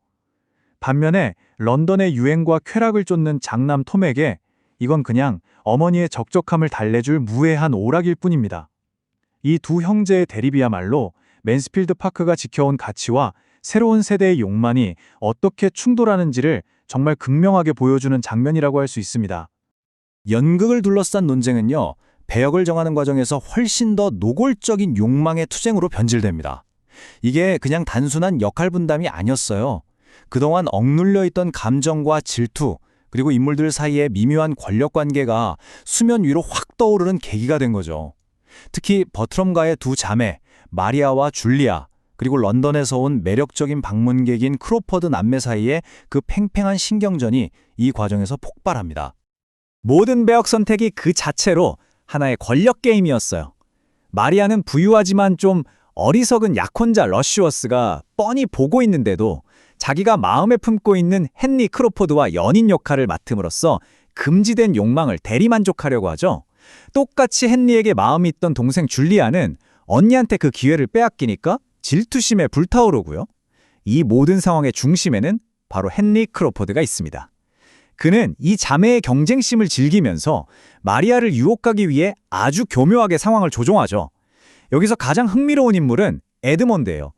반면에 런던의 유행과 쾌락을 쫓는 장남 톰에게 이건 그냥 어머니의 적적함을 달래줄 무해한 오락일 뿐입니다. 이 두 형제의 대립이야말로 맨스필드 파크가 지켜온 가치와 새로운 세대의 욕망이 어떻게 충돌하는지를 정말 극명하게 보여주는 장면이라고 할 수 있습니다. 연극을 둘러싼 논쟁은요, 배역을 정하는 과정에서 훨씬 더 노골적인 욕망의 투쟁으로 변질됩니다. 이게 그냥 단순한 역할 분담이 아니었어요. 그동안 억눌려 있던 감정과 질투, 그리고 인물들 사이의 미묘한 권력 관계가 수면 위로 확 떠오르는 계기가 된 거죠. 특히 버트럼가의 두 자매, 마리아와 줄리아, 그리고 런던에서 온 매력적인 방문객인 크로퍼드 남매 사이의 그 팽팽한 신경전이 이 과정에서 폭발합니다. 모든 배역 선택이 그 자체로 하나의 권력 게임이었어요. 마리아는 부유하지만 좀 어리석은 약혼자 러쉬워스가 뻔히 보고 있는데도 자기가 마음에 품고 있는 헨리 크로포드와 연인 역할을 맡음으로써 금지된 욕망을 대리만족하려고 하죠. 똑같이 헨리에게 마음이 있던 동생 줄리아는 언니한테 그 기회를 빼앗기니까 질투심에 불타오르고요. 이 모든 상황의 중심에는 바로 헨리 크로포드가 있습니다. 그는 이 자매의 경쟁심을 즐기면서 마리아를 유혹하기 위해 아주 교묘하게 상황을 조종하죠. 여기서 가장 흥미로운 인물은 에드먼드예요.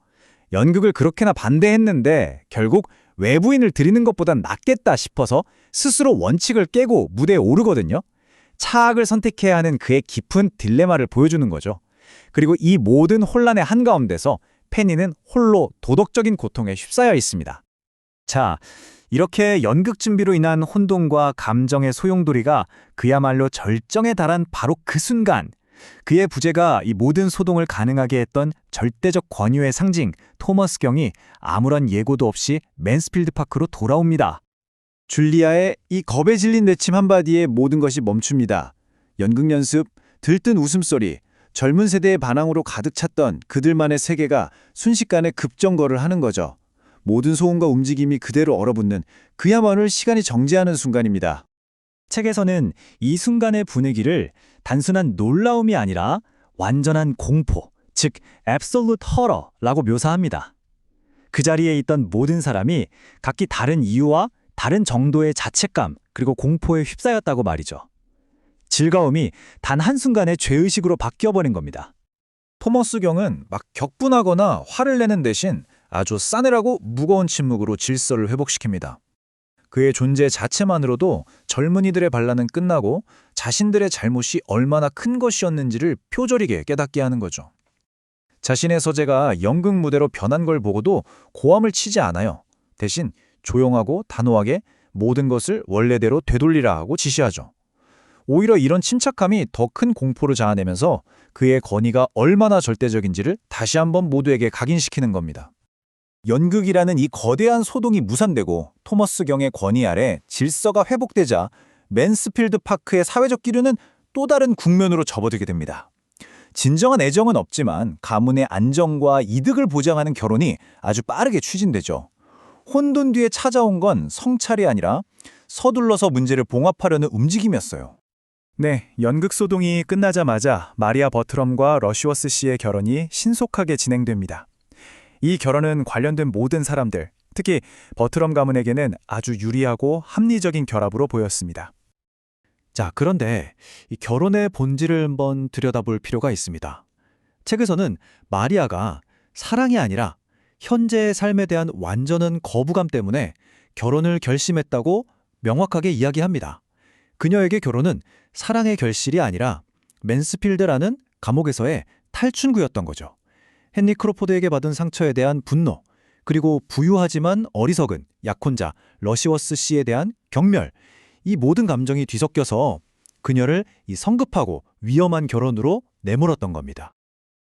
연극을 그렇게나 반대했는데 결국 외부인을 들이는 것보단 낫겠다 싶어서 스스로 원칙을 깨고 무대에 오르거든요. 차악을 선택해야 하는 그의 깊은 딜레마를 보여주는 거죠. 그리고 이 모든 혼란의 한가운데서 페니는 홀로 도덕적인 고통에 휩싸여 있습니다. 자, 이렇게 연극 준비로 인한 혼돈과 감정의 소용돌이가 그야말로 절정에 달한 바로 그 순간, 그의 부재가 이 모든 소동을 가능하게 했던 절대적 권위의 상징 토머스 경이 아무런 예고도 없이 맨스필드 파크로 돌아옵니다. 줄리아의 이 겁에 질린 내침 한마디에 모든 것이 멈춥니다. 연극 연습, 들뜬 웃음소리, 젊은 세대의 반항으로 가득 찼던 그들만의 세계가 순식간에 급정거를 하는 거죠. 모든 소음과 움직임이 그대로 얼어붙는 그야말로 시간이 정지하는 순간입니다. 책에서는 이 순간의 분위기를 단순한 놀라움이 아니라 완전한 공포, 즉 absolute horror라고 묘사합니다. 그 자리에 있던 모든 사람이 각기 다른 이유와 다른 정도의 자책감 그리고 공포에 휩싸였다고 말이죠. 즐거움이 단 한순간에 죄의식으로 바뀌어버린 겁니다. 토머스 경은 막 격분하거나 화를 내는 대신 아주 싸늘하고 무거운 침묵으로 질서를 회복시킵니다. 그의 존재 자체만으로도 젊은이들의 반란은 끝나고 자신들의 잘못이 얼마나 큰 것이었는지를 표절이게 깨닫게 하는 거죠. 자신의 서재가 연극 무대로 변한 걸 보고도 고함을 치지 않아요. 대신 조용하고 단호하게 모든 것을 원래대로 되돌리라 하고 지시하죠. 오히려 이런 침착함이 더 큰 공포를 자아내면서 그의 권위가 얼마나 절대적인지를 다시 한번 모두에게 각인시키는 겁니다. 연극이라는 이 거대한 소동이 무산되고 토머스 경의 권위 아래 질서가 회복되자 맨스필드 파크의 사회적 기류는 또 다른 국면으로 접어들게 됩니다. 진정한 애정은 없지만 가문의 안정과 이득을 보장하는 결혼이 아주 빠르게 추진되죠. 혼돈 뒤에 찾아온 건 성찰이 아니라 서둘러서 문제를 봉합하려는 움직임이었어요. 네, 연극 소동이 끝나자마자 마리아 버트럼과 러쉬워스 씨의 결혼이 신속하게 진행됩니다. 이 결혼은 관련된 모든 사람들, 특히 버트럼 가문에게는 아주 유리하고 합리적인 결합으로 보였습니다. 자, 그런데 이 결혼의 본질을 한번 들여다볼 필요가 있습니다. 책에서는 마리아가 사랑이 아니라 현재의 삶에 대한 완전한 거부감 때문에 결혼을 결심했다고 명확하게 이야기합니다. 그녀에게 결혼은 사랑의 결실이 아니라 맨스필드라는 감옥에서의 탈출구였던 거죠. 헨리 크로포드에게 받은 상처에 대한 분노, 그리고 부유하지만 어리석은 약혼자 러시워스 씨에 대한 경멸, 이 모든 감정이 뒤섞여서 그녀를 이 성급하고 위험한 결혼으로 내몰았던 겁니다.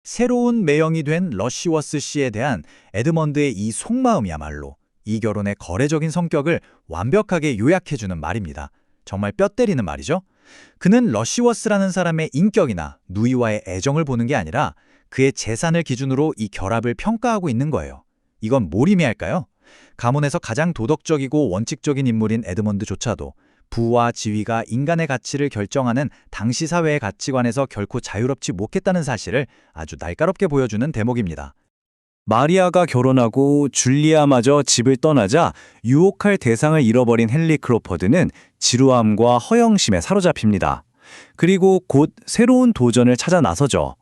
새로운 매형이 된 러시워스 씨에 대한 에드먼드의 이 속마음이야말로 이 결혼의 거래적인 성격을 완벽하게 요약해주는 말입니다. 정말 뼈 때리는 말이죠. 그는 러시워스라는 사람의 인격이나 누이와의 애정을 보는 게 아니라 그의 재산을 기준으로 이 결합을 평가하고 있는 거예요. 이건 뭘 의미할까요? 가문에서 가장 도덕적이고 원칙적인 인물인 에드먼드조차도 부와 지위가 인간의 가치를 결정하는 당시 사회의 가치관에서 결코 자유롭지 못했다는 사실을 아주 날카롭게 보여주는 대목입니다. 마리아가 결혼하고 줄리아마저 집을 떠나자 유혹할 대상을 잃어버린 헨리 크로퍼드는 지루함과 허영심에 사로잡힙니다. 그리고 곧 새로운 도전을 찾아 나서죠.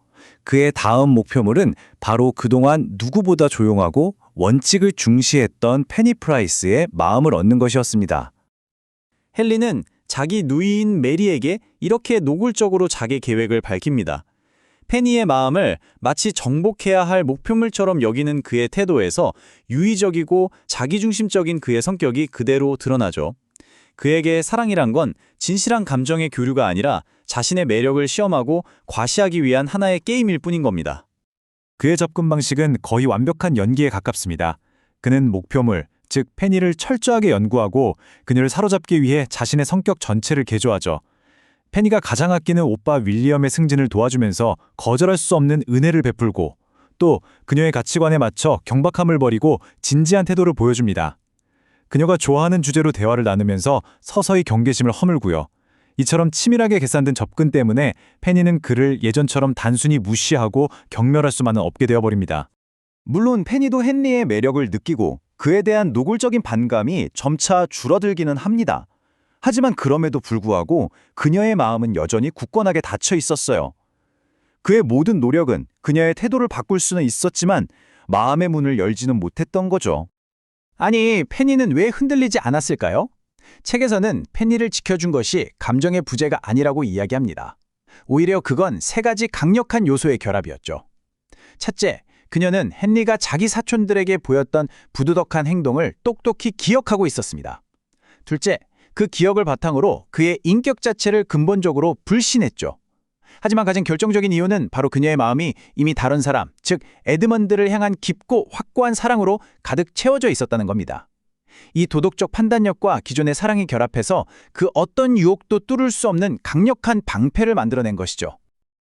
그의 다음 목표물은 바로 그동안 누구보다 조용하고 원칙을 중시했던 페니 프라이스의 마음을 얻는 것이었습니다. 헨리는 자기 누이인 메리에게 이렇게 노골적으로 자기 계획을 밝힙니다. 페니의 마음을 마치 정복해야 할 목표물처럼 여기는 그의 태도에서 유의적이고 자기중심적인 그의 성격이 그대로 드러나죠. 그에게 사랑이란 건 진실한 감정의 교류가 아니라 자신의 매력을 시험하고 과시하기 위한 하나의 게임일 뿐인 겁니다. 그의 접근 방식은 거의 완벽한 연기에 가깝습니다. 그는 목표물, 즉 페니를 철저하게 연구하고 그녀를 사로잡기 위해 자신의 성격 전체를 개조하죠. 페니가 가장 아끼는 오빠 윌리엄의 승진을 도와주면서 거절할 수 없는 은혜를 베풀고 또 그녀의 가치관에 맞춰 경박함을 버리고 진지한 태도를 보여줍니다. 그녀가 좋아하는 주제로 대화를 나누면서 서서히 경계심을 허물고요. 이처럼 치밀하게 계산된 접근 때문에 페니는 그를 예전처럼 단순히 무시하고 경멸할 수만은 없게 되어버립니다. 물론 페니도 헨리의 매력을 느끼고 그에 대한 노골적인 반감이 점차 줄어들기는 합니다. 하지만 그럼에도 불구하고 그녀의 마음은 여전히 굳건하게 닫혀 있었어요. 그의 모든 노력은 그녀의 태도를 바꿀 수는 있었지만 마음의 문을 열지는 못했던 거죠. 아니, 페니는 왜 흔들리지 않았을까요? 책에서는 페니를 지켜준 것이 감정의 부재가 아니라고 이야기합니다. 오히려 그건 세 가지 강력한 요소의 결합이었죠. 첫째, 그녀는 헨리가 자기 사촌들에게 보였던 부도덕한 행동을 똑똑히 기억하고 있었습니다. 둘째, 그 기억을 바탕으로 그의 인격 자체를 근본적으로 불신했죠. 하지만 가장 결정적인 이유는 바로 그녀의 마음이 이미 다른 사람, 즉 에드먼드를 향한 깊고 확고한 사랑으로 가득 채워져 있었다는 겁니다. 이 도덕적 판단력과 기존의 사랑이 결합해서 그 어떤 유혹도 뚫을 수 없는 강력한 방패를 만들어낸 것이죠.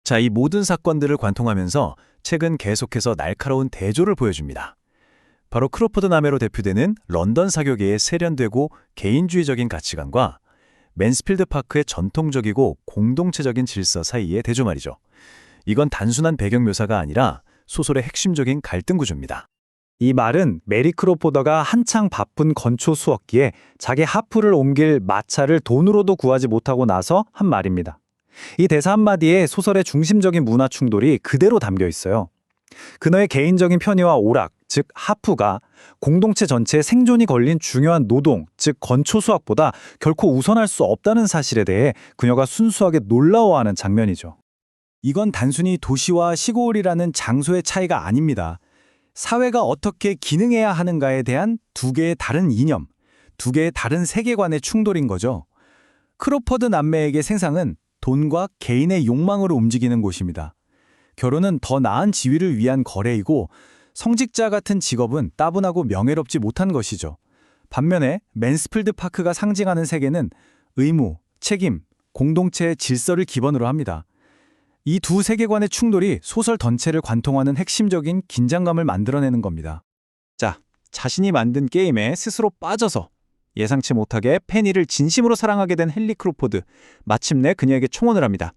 자, 이 모든 사건들을 관통하면서 책은 계속해서 날카로운 대조를 보여줍니다. 바로 크로포드 남해로 대표되는 런던 사교계의 세련되고 개인주의적인 가치관과 맨스필드 파크의 전통적이고 공동체적인 질서 사이의 대조 말이죠. 이건 단순한 배경 묘사가 아니라 소설의 핵심적인 갈등 구조입니다. 이 말은 메리 크로포더가 한창 바쁜 건초 수업기에 자기 하프를 옮길 마차를 돈으로도 구하지 못하고 나서 한 말입니다. 이 대사 한마디에 소설의 중심적인 문화 충돌이 그대로 담겨 있어요. 그녀의 개인적인 편의와 오락, 즉 하프가 공동체 전체의 생존이 걸린 중요한 노동, 즉 건초 수확보다 결코 우선할 수 없다는 사실에 대해 그녀가 순수하게 놀라워하는 장면이죠. 이건 단순히 도시와 시골이라는 장소의 차이가 아닙니다. 사회가 어떻게 기능해야 하는가에 대한 두 개의 다른 이념, 두 개의 다른 세계관의 충돌인 거죠. 크로퍼드 남매에게 생상은 돈과 개인의 욕망으로 움직이는 곳입니다. 결혼은 더 나은 지위를 위한 거래이고 성직자 같은 직업은 따분하고 명예롭지 못한 것이죠. 반면에 맨스필드 파크가 상징하는 세계는 의무, 책임, 공동체의 질서를 기본으로 합니다. 이 두 세계관의 충돌이 소설 전체를 관통하는 핵심적인 긴장감을 만들어내는 겁니다. 자, 자신이 만든 게임에 스스로 빠져서 예상치 못하게 페니를 진심으로 사랑하게 된 헨리 크로포드, 마침내 그녀에게 청혼을 합니다.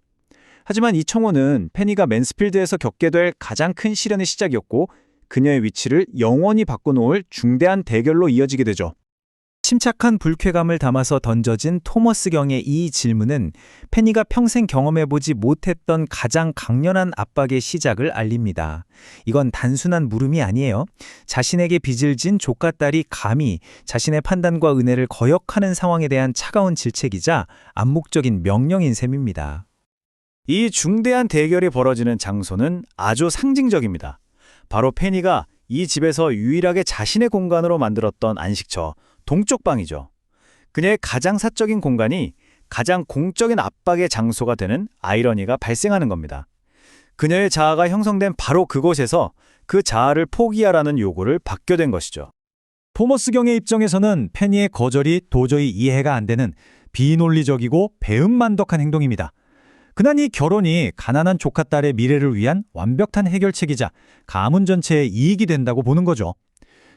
하지만 이 청혼은 페니가 맨스필드에서 겪게 될 가장 큰 시련의 시작이었고 그녀의 위치를 영원히 바꿔놓을 중대한 대결로 이어지게 되죠. 침착한 불쾌감을 담아서 던져진 토머스 경의 이 질문은 페니가 평생 경험해보지 못했던 가장 강렬한 압박의 시작을 알립니다. 이건 단순한 물음이 아니에요. 자신에게 빚을 진 조카딸이 감히 자신의 판단과 은혜를 거역하는 상황에 대한 차가운 질책이자 암묵적인 명령인 셈입니다. 이 중대한 대결이 벌어지는 장소는 아주 상징적입니다. 바로 페니가 이 집에서 유일하게 자신의 공간으로 만들었던 안식처, 동쪽 방이죠. 그녀의 가장 사적인 공간이 가장 공적인 압박의 장소가 되는 아이러니가 발생하는 겁니다. 그녀의 자아가 형성된 바로 그곳에서 그 자아를 포기하라는 요구를 받게 된 것이죠. 토머스 경의 입장에서는 페니의 거절이 도저히 이해가 안 되는 비논리적이고 배은만덕한 행동입니다. 그난 이 결혼이 가난한 조카 딸의 미래를 위한 완벽한 해결책이자 가문 전체의 이익이 된다고 보는 거죠.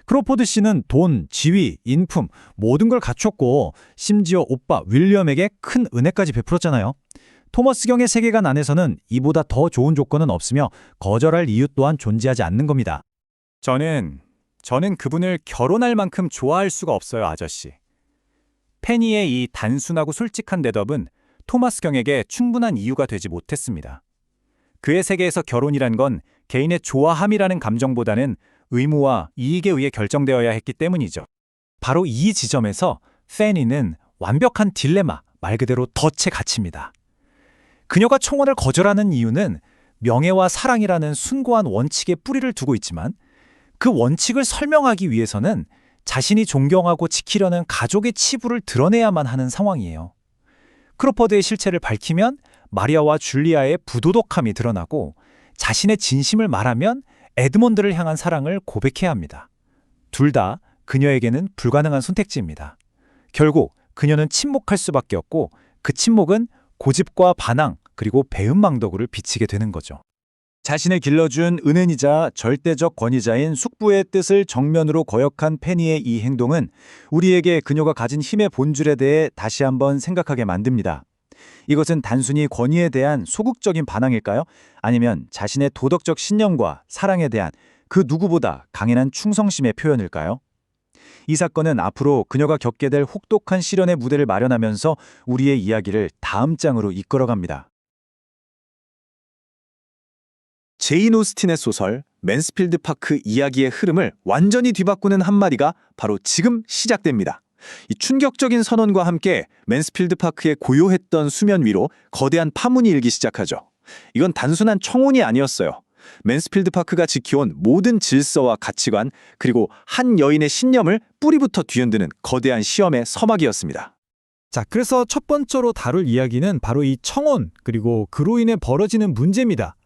크로포드 씨는 돈, 지위, 인품 모든 걸 갖췄고 심지어 오빠 윌리엄에게 큰 은혜까지 베풀었잖아요. 토머스 경의 세계관 안에서는 이보다 더 좋은 조건은 없으며 거절할 이유 또한 존재하지 않는 겁니다. 저는 그분을 결혼할 만큼 좋아할 수가 없어요, 아저씨. 페니의 이 단순하고 솔직한 대답은 토마스 경에게 충분한 이유가 되지 못했습니다. 그의 세계에서 결혼이란 건 개인의 좋아함이라는 감정보다는 의무와 이익에 의해 결정되어야 했기 때문이죠. 바로 이 지점에서 페니는 완벽한 딜레마, 말 그대로 덫에 갇힙니다. 그녀가 청혼을 거절하는 이유는 명예와 사랑이라는 숭고한 원칙에 뿌리를 두고 있지만 그 원칙을 설명하기 위해서는 자신이 존경하고 지키려는 가족의 치부를 드러내야만 하는 상황이에요. 크로퍼드의 실체를 밝히면 마리아와 줄리아의 부도덕함이 드러나고 자신의 진심을 말하면 에드먼드를 향한 사랑을 고백해야 합니다. 둘 다 그녀에게는 불가능한 선택지입니다. 결국 그녀는 침묵할 수밖에 없고 그 침묵은 고집과 반항 그리고 배은망덕을 비치게 되는 거죠. 자신을 길러준 은인이자 절대적 권위자인 숙부의 뜻을 정면으로 거역한 페니의 이 행동은 우리에게 그녀가 가진 힘의 본질에 대해 다시 한번 생각하게 만듭니다. 이것은 단순히 권위에 대한 소극적인 반항일까요? 아니면 자신의 도덕적 신념과 사랑에 대한 그 누구보다 강인한 충성심의 표현일까요? 이 사건은 앞으로 그녀가 겪게 될 혹독한 시련의 무대를 마련하면서 우리의 이야기를 다음 장으로 이끌어갑니다. 제인 오스틴의 소설 맨스필드 파크 이야기의 흐름을 완전히 뒤바꾸는 한마디가 바로 지금 시작됩니다. 이 충격적인 선언과 함께 맨스필드 파크의 고요했던 수면 위로 거대한 파문이 일기 시작하죠. 이건 단순한 청혼이 아니었어요. 맨스필드 파크가 지켜온 모든 질서와 가치관 그리고 한 여인의 신념을 뿌리부터 뒤흔드는 거대한 시험의 서막이었습니다. 자, 그래서 첫 번째로 다룰 이야기는 바로 이 청혼 그리고 그로 인해 벌어지는 문제입니다.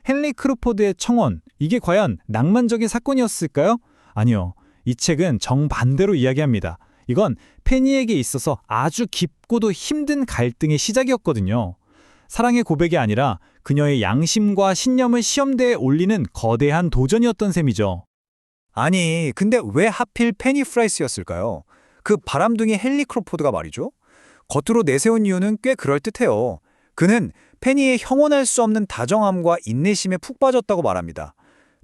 헨리 크로포드의 청혼, 이게 과연 낭만적인 사건이었을까요? 아니요. 이 책은 정반대로 이야기합니다. 이건 페니에게 있어서 아주 깊고도 힘든 갈등의 시작이었거든요. 사랑의 고백이 아니라 그녀의 양심과 신념을 시험대에 올리는 거대한 도전이었던 셈이죠. 아니, 근데 왜 하필 페니 프라이스였을까요? 그 바람둥이 헨리 크로포드가 말이죠. 겉으로 내세운 이유는 꽤 그럴듯해요. 그는 페니의 형언할 수 없는 다정함과 인내심에 푹 빠졌다고 말합니다.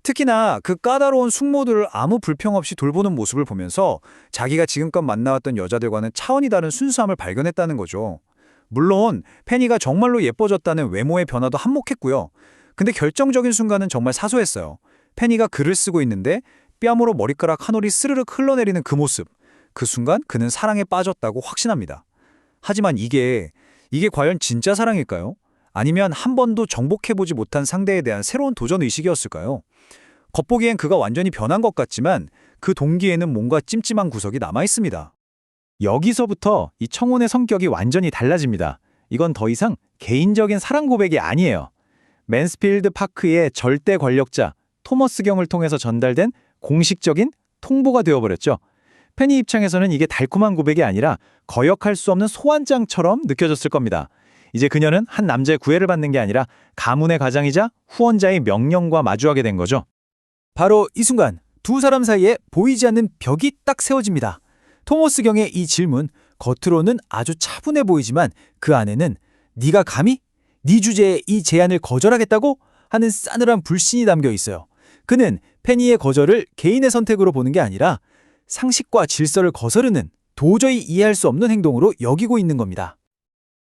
특히나 그 까다로운 숙모들을 아무 불평 없이 돌보는 모습을 보면서 자기가 지금껏 만나왔던 여자들과는 차원이 다른 순수함을 발견했다는 거죠. 물론 페니가 정말로 예뻐졌다는 외모의 변화도 한몫했고요. 근데 결정적인 순간은 정말 사소했어요. 페니가 글을 쓰고 있는데 뺨으로 머리카락 한 올이 스르륵 흘러내리는 그 모습. 그 순간 그는 사랑에 빠졌다고 확신합니다. 하지만 이게 과연 진짜 사랑일까요? 아니면 한 번도 정복해보지 못한 상대에 대한 새로운 도전의식이었을까요? 겉보기엔 그가 완전히 변한 것 같지만 그 동기에는 뭔가 찜찜한 구석이 남아있습니다. 여기서부터 이 청혼의 성격이 완전히 달라집니다. 이건 더 이상 개인적인 사랑 고백이 아니에요. 맨스필드 파크의 절대 권력자 토머스 경을 통해서 전달된 공식적인 통보가 되어버렸죠. 페니 입장에서는 이게 달콤한 고백이 아니라 거역할 수 없는 소환장처럼 느껴졌을 겁니다. 이제 그녀는 한 남자의 구애를 받는 게 아니라 가문의 가장이자 후원자의 명령과 마주하게 된 거죠. 바로 이 순간 두 사람 사이에 보이지 않는 벽이 딱 세워집니다. 토머스 경의 이 질문, 겉으로는 아주 차분해 보이지만 그 안에는 네가 감히? 네 주제에 이 제안을 거절하겠다고? 하는 싸늘한 불신이 담겨 있어요. 그는 페니의 거절을 개인의 선택으로 보는 게 아니라 상식과 질서를 거스르는 도저히 이해할 수 없는 행동으로 여기고 있는 겁니다.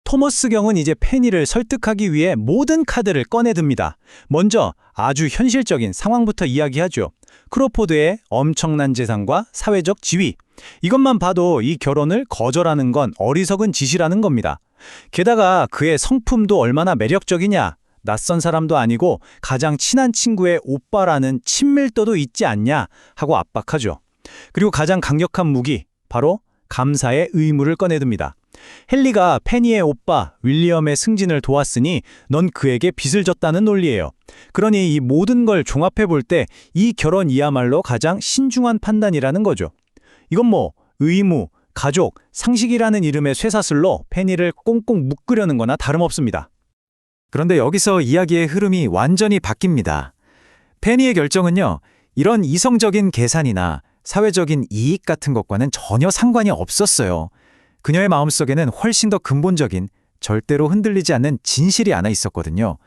토머스 경은 이제 페니를 설득하기 위해 모든 카드를 꺼내듭니다. 먼저 아주 현실적인 상황부터 이야기하죠. 크로포드의 엄청난 재산과 사회적 지위. 이것만 봐도 이 결혼을 거절하는 건 어리석은 짓이라는 겁니다. 게다가 그의 성품도 얼마나 매력적이냐. 낯선 사람도 아니고 가장 친한 친구의 오빠라는 친밀도도 있지 않냐 하고 압박하죠. 그리고 가장 강력한 무기, 바로 감사의 의무를 꺼내듭니다. 헨리가 페니의 오빠 윌리엄의 승진을 도왔으니 넌 그에게 빚을 졌다는 논리예요. 그러니 이 모든 걸 종합해 볼 때 이 결혼이야말로 가장 신중한 판단이라는 거죠. 이건 뭐 의무, 가족, 상식이라는 이름의 쇠사슬로 페니를 꽁꽁 묶으려는 거나 다름없습니다. 그런데 여기서 이야기의 흐름이 완전히 바뀝니다. 페니의 결정은요, 이런 이성적인 계산이나 사회적인 이익 같은 것과는 전혀 상관이 없었어요. 그녀의 마음속에는 훨씬 더 근본적인, 절대로 흔들리지 않는 진실이 하나 있었거든요.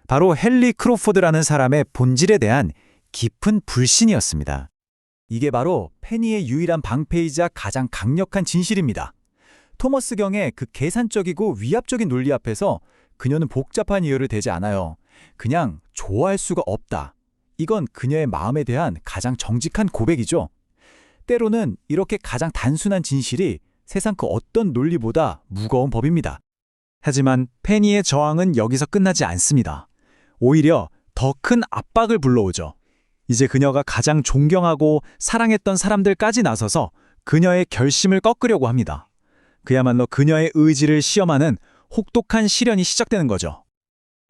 바로 헨리 크로포드라는 사람의 본질에 대한 깊은 불신이었습니다. 이게 바로 페니의 유일한 방패이자 가장 강력한 진실입니다. 토머스 경의 그 계산적이고 위압적인 논리 앞에서 그녀는 복잡한 이유를 대지 않아요. 그냥 좋아할 수가 없다. 이건 그녀의 마음에 대한 가장 정직한 고백이죠. 때로는 이렇게 가장 단순한 진실이 세상 그 어떤 논리보다 무거운 법입니다. 하지만 페니의 저항은 여기서 끝나지 않습니다. 오히려 더 큰 압박을 불러오죠. 이제 그녀가 가장 존경하고 사랑했던 사람들까지 나서서 그녀의 결심을 꺾으려고 합니다. 그야말로 그녀의 의지를 시험하는 혹독한 시련이 시작되는 거죠.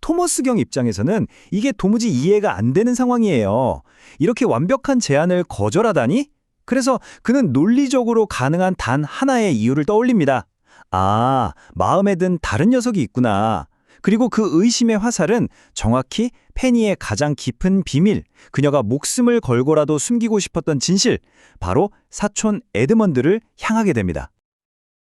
토머스 경 입장에서는 이게 도무지 이해가 안 되는 상황이에요. 이렇게 완벽한 제안을 거절하다니? 그래서 그는 논리적으로 가능한 단 하나의 이유를 떠올립니다. 아, 마음에 든 다른 녀석이 있구나. 그리고 그 의심의 화살은 정확히 페니의 가장 깊은 비밀, 그녀가 목숨을 걸고라도 숨기고 싶었던 진실, 바로 사촌 에드먼드를 향하게 됩니다.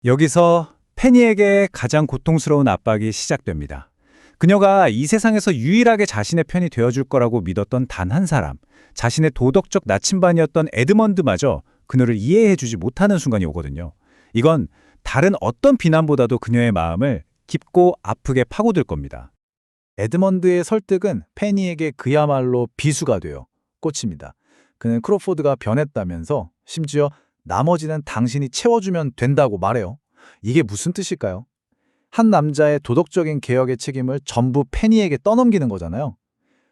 여기서 페니에게 가장 고통스러운 압박이 시작됩니다. 그녀가 이 세상에서 유일하게 자신의 편이 되어줄 거라고 믿었던 단 한 사람, 자신의 도덕적 나침반이었던 에드먼드마저 그녀를 이해해주지 못하는 순간이 오거든요. 이건 다른 어떤 비난보다도 그녀의 마음을 깊고 아프게 파고들 겁니다. 에드먼드의 설득은 페니에게 그야말로 비수가 되어 꽂힙니다. 그는 크로포드가 변했다면서 심지어 나머지는 당신이 채워주면 된다고 말해요. 이게 무슨 뜻일까요? 한 남자의 도덕적인 개혁의 책임을 전부 페니에게 떠넘기는 거잖아요.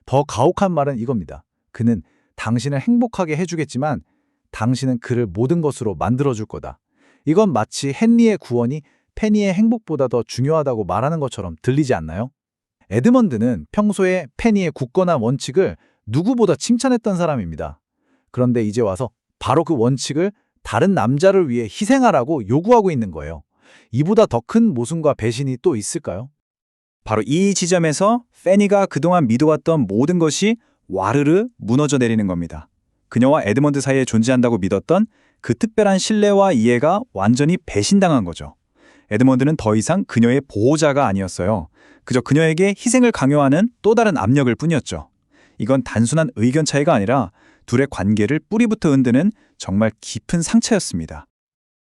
더 가혹한 말은 이겁니다. 그는 당신을 행복하게 해주겠지만 당신은 그를 모든 것으로 만들어줄 거다. 이건 마치 헨리의 구원이 페니의 행복보다 더 중요하다고 말하는 것처럼 들리지 않나요? 에드먼드는 평소에 페니의 굳건한 원칙을 누구보다 칭찬했던 사람입니다. 그런데 이제 와서 바로 그 원칙을 다른 남자를 위해 희생하라고 요구하고 있는 거예요. 이보다 더 큰 모순과 배신이 또 있을까요? 바로 이 지점에서 페니가 그동안 믿어왔던 모든 것이 와르르 무너져 내리는 겁니다. 그녀와 에드먼드 사이에 존재한다고 믿었던 그 특별한 신뢰와 이해가 완전히 배신당한 거죠. 에드먼드는 더 이상 그녀의 보호자가 아니었어요. 그저 그녀에게 희생을 강요하는 또 다른 압력일 뿐이었죠. 이건 단순한 의견 차이가 아니라 둘의 관계를 뿌리부터 흔드는 정말 깊은 상처였습니다.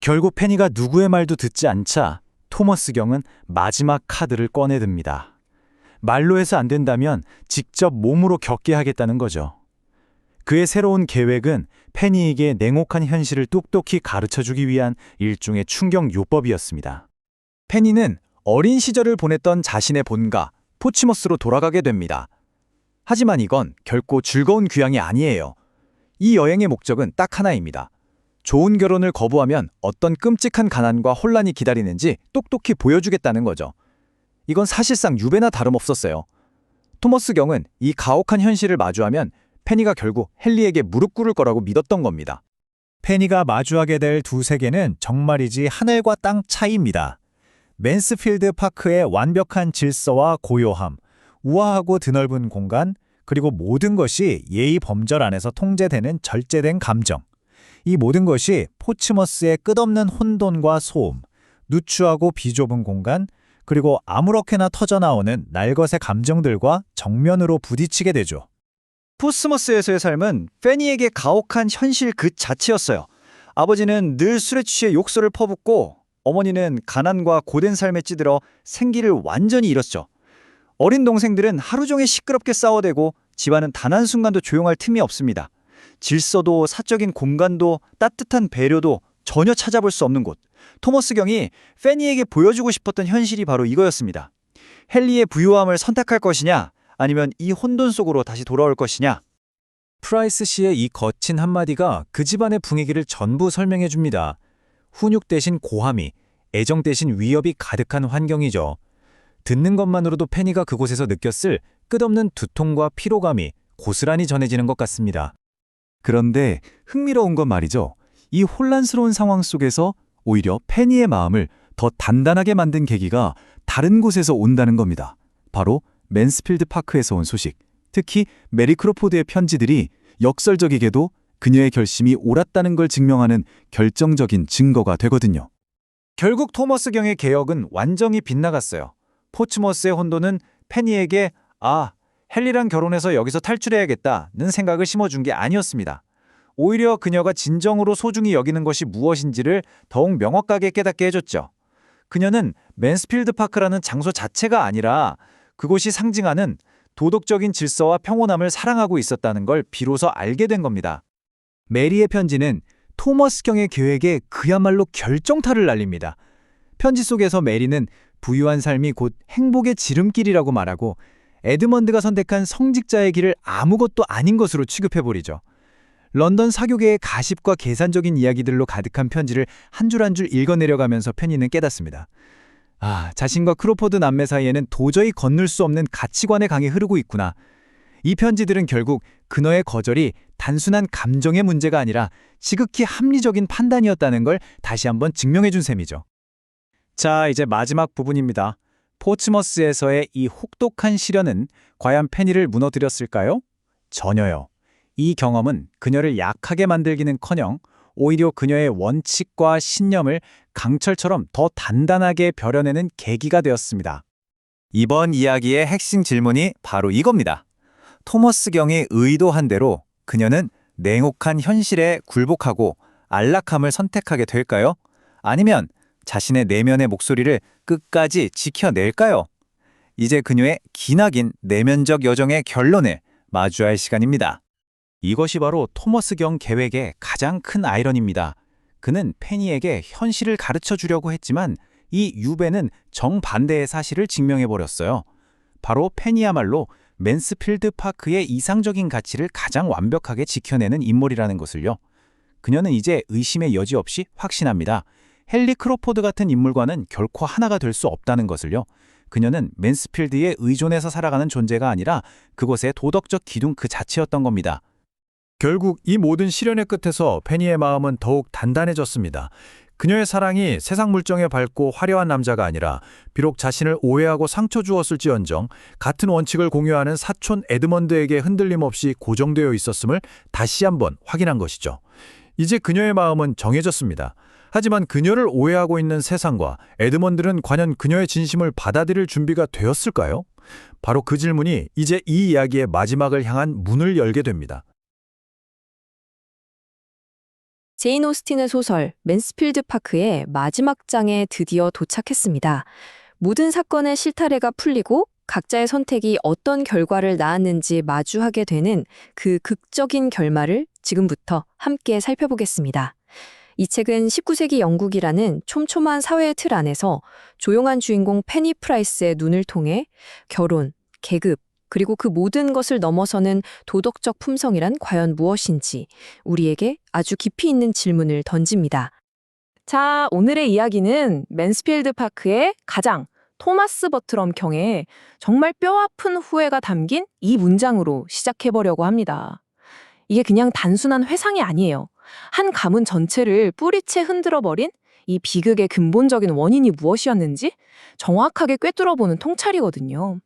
결국 페니가 누구의 말도 듣지 않자 토머스 경은 마지막 카드를 꺼내듭니다. 말로 해서 안 된다면 직접 몸으로 겪게 하겠다는 거죠. 그의 새로운 계획은 페니에게 냉혹한 현실을 똑똑히 가르쳐주기 위한 일종의 충격 요법이었습니다. 페니는 어린 시절을 보냈던 자신의 본가 포츠머스로 돌아가게 됩니다. 하지만 이건 결코 즐거운 귀향이 아니에요. 이 여행의 목적은 딱 하나입니다. 좋은 결혼을 거부하면 어떤 끔찍한 가난과 혼란이 기다리는지 똑똑히 보여주겠다는 거죠. 이건 사실상 유배나 다름없었어요. 토머스 경은 이 가혹한 현실을 마주하면 페니가 결국 헨리에게 무릎 꿇을 거라고 믿었던 겁니다. 페니가 마주하게 될 두 세계는 정말이지 하늘과 땅 차이입니다. 맨스필드 파크의 완벽한 질서와 고요함, 우아하고 드넓은 공간, 그리고 모든 것이 예의 범절 안에서 통제되는 절제된 감정. 이 모든 것이 포츠머스의 끝없는 혼돈과 소음, 누추하고 비좁은 공간, 그리고 아무렇게나 터져나오는 날것의 감정들과 정면으로 부딪히게 되죠. 포츠머스에서의 삶은 페니에게 가혹한 현실 그 자체였어요. 아버지는 늘 술에 취해 욕설을 퍼붓고 어머니는 가난과 고된 삶에 찌들어 생기를 완전히 잃었죠. 어린 동생들은 하루 종일 시끄럽게 싸워대고 집안은 단 한순간도 조용할 틈이 없습니다. 질서도 사적인 공간도 따뜻한 배려도 전혀 찾아볼 수 없는 곳. 토머스 경이 페니에게 보여주고 싶었던 현실이 바로 이거였습니다. 헨리의 부유함을 선택할 것이냐, 아니면 이 혼돈 속으로 다시 돌아올 것이냐. 프라이스 씨의 이 거친 한마디가 그 집안의 분위기를 전부 설명해 줍니다. 훈육 대신 고함이, 애정 대신 위협이 가득한 환경이죠. 듣는 것만으로도 페니가 그곳에서 느꼈을 끝없는 두통과 피로감이 고스란히 전해지는 것 같습니다. 그런데 흥미로운 건 말이죠. 이 혼란스러운 상황 속에서 오히려 페니의 마음을 더 단단하게 만든 계기가 다른 곳에서 온다는 겁니다. 바로 맨스필드 파크에서 온 소식, 특히 메리 크로포드의 편지들이 역설적이게도 그녀의 결심이 옳았다는 걸 증명하는 결정적인 증거가 되거든요. 결국 토머스 경의 개혁은 완전히 빗나갔어요. 포츠머스의 혼돈은 페니에게 헨리랑 결혼해서 여기서 탈출해야겠다는 생각을 심어준 게 아니었습니다. 오히려 그녀가 진정으로 소중히 여기는 것이 무엇인지를 더욱 명확하게 깨닫게 해줬죠. 그녀는 맨스필드 파크라는 장소 자체가 아니라 그곳이 상징하는 도덕적인 질서와 평온함을 사랑하고 있었다는 걸 비로소 알게 된 겁니다. 메리의 편지는 토머스 경의 계획에 그야말로 결정타를 날립니다. 편지 속에서 메리는 부유한 삶이 곧 행복의 지름길이라고 말하고 에드먼드가 선택한 성직자의 길을 아무것도 아닌 것으로 취급해버리죠. 런던 사교계의 가십과 계산적인 이야기들로 가득한 편지를 한 줄 한 줄 읽어내려가면서 페니는 깨닫습니다. 자신과 크로포드 남매 사이에는 도저히 건널 수 없는 가치관의 강이 흐르고 있구나. 이 편지들은 결국 그녀의 거절이 단순한 감정의 문제가 아니라 지극히 합리적인 판단이었다는 걸 다시 한번 증명해준 셈이죠. 자, 이제 마지막 부분입니다. 포츠머스에서의 이 혹독한 시련은 과연 페니를 무너뜨렸을까요? 전혀요. 이 경험은 그녀를 약하게 만들기는커녕 오히려 그녀의 원칙과 신념을 강철처럼 더 단단하게 벼려내는 계기가 되었습니다. 이번 이야기의 핵심 질문이 바로 이겁니다. 토머스 경이 의도한 대로 그녀는 냉혹한 현실에 굴복하고 안락함을 선택하게 될까요? 아니면 자신의 내면의 목소리를 끝까지 지켜낼까요? 이제 그녀의 기나긴 내면적 여정의 결론을 마주할 시간입니다. 이것이 바로 토머스 경 계획의 가장 큰 아이러니입니다. 그는 페니에게 현실을 가르쳐 주려고 했지만 이 유배는 정반대의 사실을 증명해버렸어요. 바로 페니야말로 맨스필드 파크의 이상적인 가치를 가장 완벽하게 지켜내는 인물이라는 것을요. 그녀는 이제 의심의 여지 없이 확신합니다. 헨리 크로포드 같은 인물과는 결코 하나가 될 수 없다는 것을요. 그녀는 맨스필드에 의존해서 살아가는 존재가 아니라 그곳의 도덕적 기둥 그 자체였던 겁니다. 결국 이 모든 시련의 끝에서 페니의 마음은 더욱 단단해졌습니다. 그녀의 사랑이 세상 물정에 밝고 화려한 남자가 아니라 비록 자신을 오해하고 상처 주었을지언정 같은 원칙을 공유하는 사촌 에드먼드에게 흔들림 없이 고정되어 있었음을 다시 한번 확인한 것이죠. 이제 그녀의 마음은 정해졌습니다. 하지만 그녀를 오해하고 있는 세상과 에드먼드는 과연 그녀의 진심을 받아들일 준비가 되었을까요? 바로 그 질문이 이제 이 이야기의 마지막을 향한 문을 열게 됩니다. 제인 오스틴의 소설 맨스필드 파크의 마지막 장에 드디어 도착했습니다. 모든 사건의 실타래가 풀리고 각자의 선택이 어떤 결과를 낳았는지 마주하게 되는 그 극적인 결말을 지금부터 함께 살펴보겠습니다. 이 책은 19세기 영국이라는 촘촘한 사회의 틀 안에서 조용한 주인공 페니 프라이스의 눈을 통해 결혼, 계급, 그리고 그 모든 것을 넘어서는 도덕적 품성이란 과연 무엇인지 우리에게 아주 깊이 있는 질문을 던집니다. 자, 오늘의 이야기는 맨스필드 파크의 가장 토마스 버트럼 경의 정말 뼈아픈 후회가 담긴 이 문장으로 시작해보려고 합니다. 이게 그냥 단순한 회상이 아니에요. 한 가문 전체를 뿌리채 흔들어버린 이 비극의 근본적인 원인이 무엇이었는지 정확하게 꿰뚫어보는 통찰이거든요.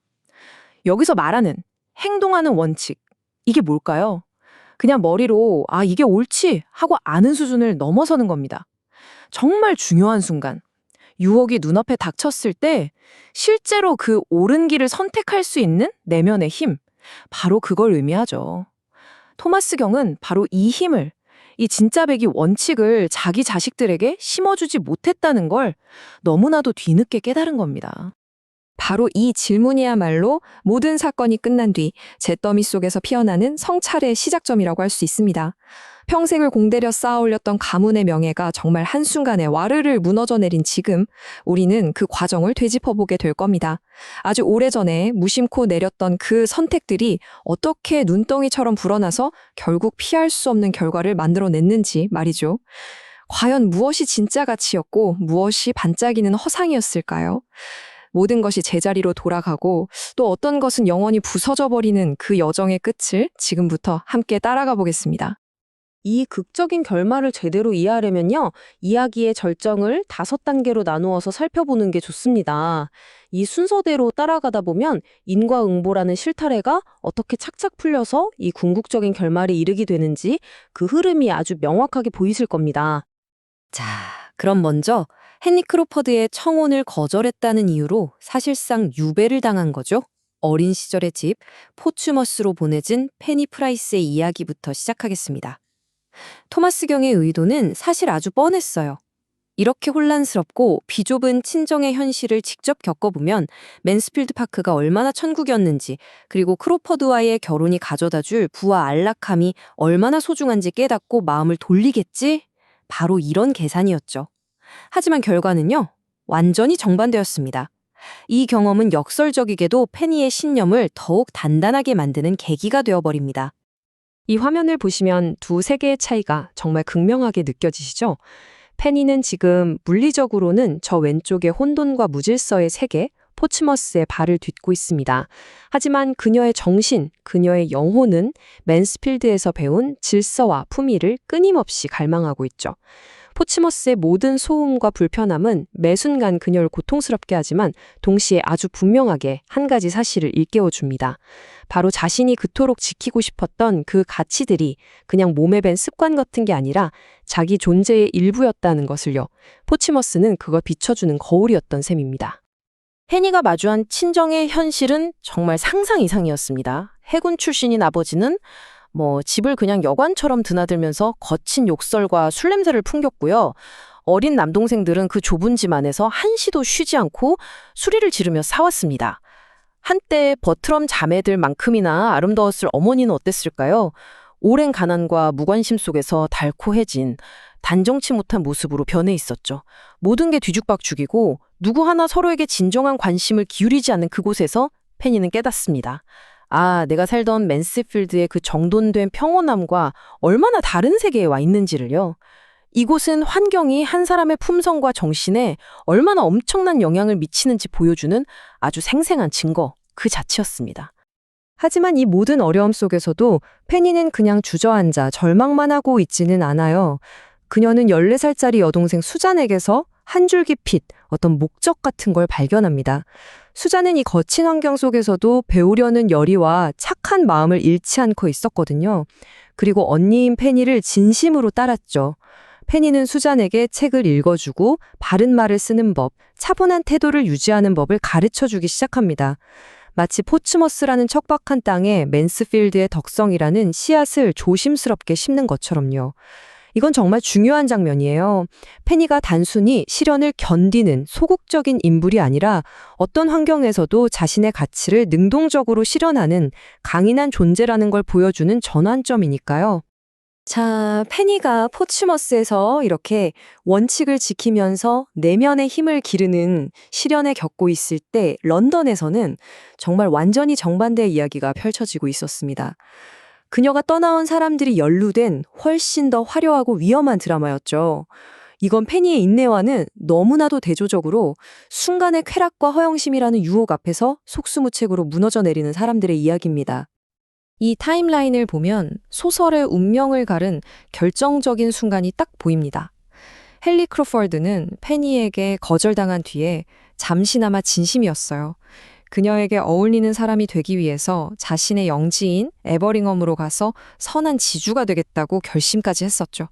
여기서 말하는 행동하는 원칙, 이게 뭘까요? 그냥 머리로 이게 옳지 하고 아는 수준을 넘어서는 겁니다. 정말 중요한 순간, 유혹이 눈앞에 닥쳤을 때 실제로 그 옳은 길을 선택할 수 있는 내면의 힘, 바로 그걸 의미하죠. 토마스 경은 바로 이 힘을, 이 진짜배기 원칙을 자기 자식들에게 심어주지 못했다는 걸 너무나도 뒤늦게 깨달은 겁니다. 바로 이 질문이야말로 모든 사건이 끝난 뒤 잿더미 속에서 피어나는 성찰의 시작점이라고 할 수 있습니다. 평생을 공들여 쌓아올렸던 가문의 명예가 정말 한순간에 와르르 무너져 내린 지금 우리는 그 과정을 되짚어보게 될 겁니다. 아주 오래전에 무심코 내렸던 그 선택들이 어떻게 눈덩이처럼 불어나서 결국 피할 수 없는 결과를 만들어냈는지 말이죠. 과연 무엇이 진짜 가치였고 무엇이 반짝이는 허상이었을까요? 모든 것이 제자리로 돌아가고 또 어떤 것은 영원히 부서져 버리는 그 여정의 끝을 지금부터 함께 따라가 보겠습니다. 이 극적인 결말을 제대로 이해하려면요, 이야기의 절정을 5단계로 나누어서 살펴보는 게 좋습니다. 이 순서대로 따라가다 보면 인과응보라는 실타래가 어떻게 착착 풀려서 이 궁극적인 결말에 이르게 되는지 그 흐름이 아주 명확하게 보이실 겁니다. 자, 그럼 먼저 헨리 크로퍼드의 청혼을 거절했다는 이유로 사실상 유배를 당한 거죠. 어린 시절의 집 포츠머스로 보내진 페니 프라이스의 이야기부터 시작하겠습니다. 토마스 경의 의도는 사실 아주 뻔했어요. 이렇게 혼란스럽고 비좁은 친정의 현실을 직접 겪어보면 맨스필드 파크가 얼마나 천국이었는지, 그리고 크로퍼드와의 결혼이 가져다줄 부와 안락함이 얼마나 소중한지 깨닫고 마음을 돌리겠지? 바로 이런 계산이었죠. 하지만 결과는요, 완전히 정반대였습니다. 이 경험은 역설적이게도 페니의 신념을 더욱 단단하게 만드는 계기가 되어버립니다. 이 화면을 보시면 두 세계의 차이가 정말 극명하게 느껴지시죠? 페니는 지금 물리적으로는 저 왼쪽의 혼돈과 무질서의 세계, 포츠머스의 발을 딛고 있습니다. 하지만 그녀의 정신, 그녀의 영혼은 맨스필드에서 배운 질서와 품위를 끊임없이 갈망하고 있죠. 포츠머스의 모든 소음과 불편함은 매 순간 그녀를 고통스럽게 하지만 동시에 아주 분명하게 한 가지 사실을 일깨워줍니다. 바로 자신이 그토록 지키고 싶었던 그 가치들이 그냥 몸에 밴 습관 같은 게 아니라 자기 존재의 일부였다는 것을요. 포츠머스는 그걸 비춰주는 거울이었던 셈입니다. 페니가 마주한 친정의 현실은 정말 상상 이상이었습니다. 해군 출신인 아버지는 집을 그냥 여관처럼 드나들면서 거친 욕설과 술 냄새를 풍겼고요. 어린 남동생들은 그 좁은 집 안에서 한시도 쉬지 않고 수리를 지르며 싸웠습니다. 한때 버트럼 자매들만큼이나 아름다웠을 어머니는 어땠을까요? 오랜 가난과 무관심 속에서 달코해진 단정치 못한 모습으로 변해 있었죠. 모든 게 뒤죽박죽이고 누구 하나 서로에게 진정한 관심을 기울이지 않는 그곳에서 페니는 깨닫습니다. 아, 내가 살던 맨스필드의 그 정돈된 평온함과 얼마나 다른 세계에 와 있는지를요. 이곳은 환경이 한 사람의 품성과 정신에 얼마나 엄청난 영향을 미치는지 보여주는 아주 생생한 증거 그 자체였습니다. 하지만 이 모든 어려움 속에서도 페니는 그냥 주저앉아 절망만 하고 있지는 않아요. 그녀는 14살짜리 여동생 수잔에게서 한 줄기 빛, 어떤 목적 같은 걸 발견합니다. 수잔은 이 거친 환경 속에서도 배우려는 열의와 착한 마음을 잃지 않고 있었거든요. 그리고 언니인 페니를 진심으로 따랐죠. 페니는 수잔에게 책을 읽어주고 바른 말을 쓰는 법, 차분한 태도를 유지하는 법을 가르쳐주기 시작합니다. 마치 포츠머스라는 척박한 땅에 맨스필드의 덕성이라는 씨앗을 조심스럽게 심는 것처럼요. 이건 정말 중요한 장면이에요. 페니가 단순히 시련을 견디는 소극적인 인물이 아니라 어떤 환경에서도 자신의 가치를 능동적으로 실현하는 강인한 존재라는 걸 보여주는 전환점이니까요. 자, 페니가 포츠머스에서 이렇게 원칙을 지키면서 내면의 힘을 기르는 시련에 겪고 있을 때 런던에서는 정말 완전히 정반대의 이야기가 펼쳐지고 있었습니다. 그녀가 떠나온 사람들이 연루된 훨씬 더 화려하고 위험한 드라마였죠. 이건 페니의 인내와는 너무나도 대조적으로 순간의 쾌락과 허영심이라는 유혹 앞에서 속수무책으로 무너져 내리는 사람들의 이야기입니다. 이 타임라인을 보면 소설의 운명을 가른 결정적인 순간이 딱 보입니다. 헨리 크로퍼드는 페니에게 거절당한 뒤에 잠시나마 진심이었어요. 그녀에게 어울리는 사람이 되기 위해서 자신의 영지인 에버링엄으로 가서 선한 지주가 되겠다고 결심까지 했었죠.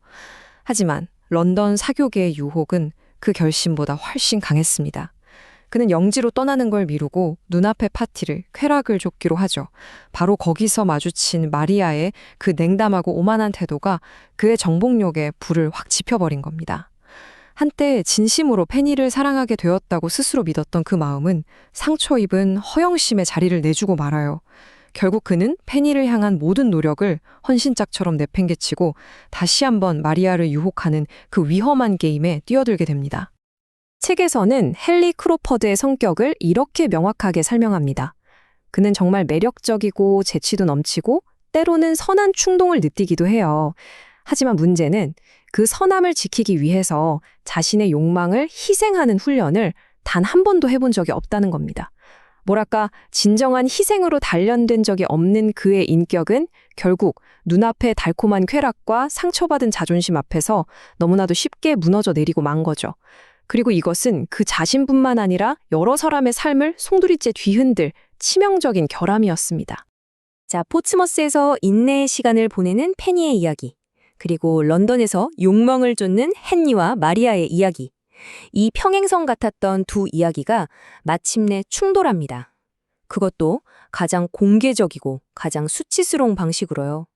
하지만 런던 사교계의 유혹은 그 결심보다 훨씬 강했습니다. 그는 영지로 떠나는 걸 미루고 눈앞의 파티를 쾌락을 줬기로 하죠. 바로 거기서 마주친 마리아의 그 냉담하고 오만한 태도가 그의 정복력에 불을 확 지펴버린 겁니다. 한때 진심으로 페니를 사랑하게 되었다고 스스로 믿었던 그 마음은 상처 입은 허영심의 자리를 내주고 말아요. 결국 그는 페니를 향한 모든 노력을 헌신짝처럼 내팽개치고 다시 한번 마리아를 유혹하는 그 위험한 게임에 뛰어들게 됩니다. 책에서는 헨리 크로퍼드의 성격을 이렇게 명확하게 설명합니다. 그는 정말 매력적이고 재치도 넘치고 때로는 선한 충동을 느끼기도 해요. 하지만 문제는 그 선함을 지키기 위해서 자신의 욕망을 희생하는 훈련을 단 한 번도 해본 적이 없다는 겁니다. 뭐랄까, 진정한 희생으로 단련된 적이 없는 그의 인격은 결국 눈앞의 달콤한 쾌락과 상처받은 자존심 앞에서 너무나도 쉽게 무너져 내리고 만 거죠. 그리고 이것은 그 자신뿐만 아니라 여러 사람의 삶을 송두리째 뒤흔들 치명적인 결함이었습니다. 자, 포츠머스에서 인내의 시간을 보내는 페니의 이야기, 그리고 런던에서 욕망을 쫓는 헨리와 마리아의 이야기. 이 평행선 같았던 두 이야기가 마침내 충돌합니다. 그것도 가장 공개적이고 가장 수치스러운 방식으로요.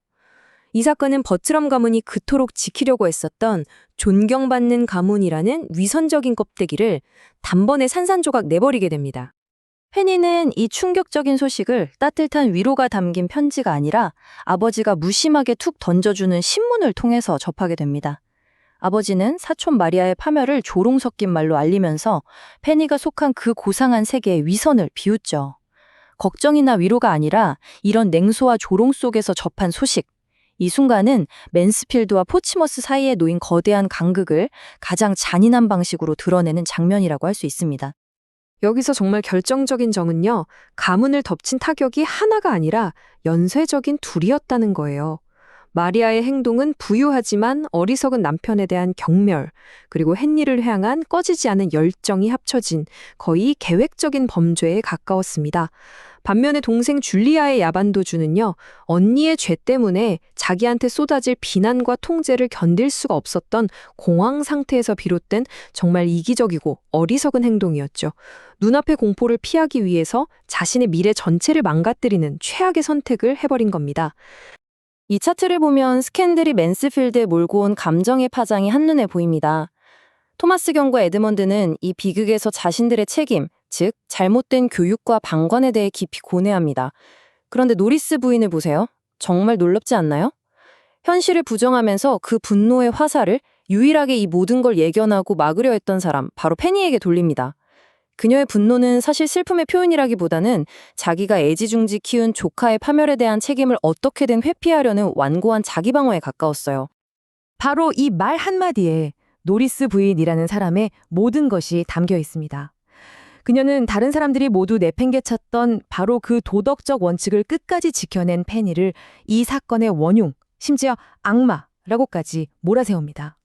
이 사건은 버트럼 가문이 그토록 지키려고 했었던 존경받는 가문이라는 위선적인 껍데기를 단번에 산산조각 내버리게 됩니다. 페니는 이 충격적인 소식을 따뜻한 위로가 담긴 편지가 아니라 아버지가 무심하게 툭 던져주는 신문을 통해서 접하게 됩니다. 아버지는 사촌 마리아의 파멸을 조롱 섞인 말로 알리면서 페니가 속한 그 고상한 세계의 위선을 비웃죠. 걱정이나 위로가 아니라 이런 냉소와 조롱 속에서 접한 소식. 이 순간은 맨스필드와 포츠머스 사이에 놓인 거대한 간극을 가장 잔인한 방식으로 드러내는 장면이라고 할 수 있습니다. 여기서 정말 결정적인 점은요, 가문을 덮친 타격이 하나가 아니라 연쇄적인 둘이었다는 거예요. 마리아의 행동은 부유하지만 어리석은 남편에 대한 경멸, 그리고 헨리를 향한 꺼지지 않은 열정이 합쳐진 거의 계획적인 범죄에 가까웠습니다. 반면에 동생 줄리아의 야반도주는요, 언니의 죄 때문에 자기한테 쏟아질 비난과 통제를 견딜 수가 없었던 공황 상태에서 비롯된 정말 이기적이고 어리석은 행동이었죠. 눈앞의 공포를 피하기 위해서 자신의 미래 전체를 망가뜨리는 최악의 선택을 해버린 겁니다. 이 차트를 보면 스캔들이 맨스필드에 몰고 온 감정의 파장이 한눈에 보입니다. 토마스 경과 에드먼드는 이 비극에서 자신들의 책임, 즉 잘못된 교육과 방관에 대해 깊이 고뇌합니다. 그런데 노리스 부인을 보세요. 정말 놀랍지 않나요? 현실을 부정하면서 그 분노의 화살을 유일하게 이 모든 걸 예견하고 막으려 했던 사람, 바로 페니에게 돌립니다. 그녀의 분노는 사실 슬픔의 표현이라기보다는 자기가 애지중지 키운 조카의 파멸에 대한 책임을 어떻게든 회피하려는 완고한 자기 방어에 가까웠어요. 바로 이 말 한마디에 노리스 부인이라는 사람의 모든 것이 담겨 있습니다. 그녀는 다른 사람들이 모두 내팽개쳤던 바로 그 도덕적 원칙을 끝까지 지켜낸 페니를 이 사건의 원흉, 심지어 악마라고까지 몰아세웁니다.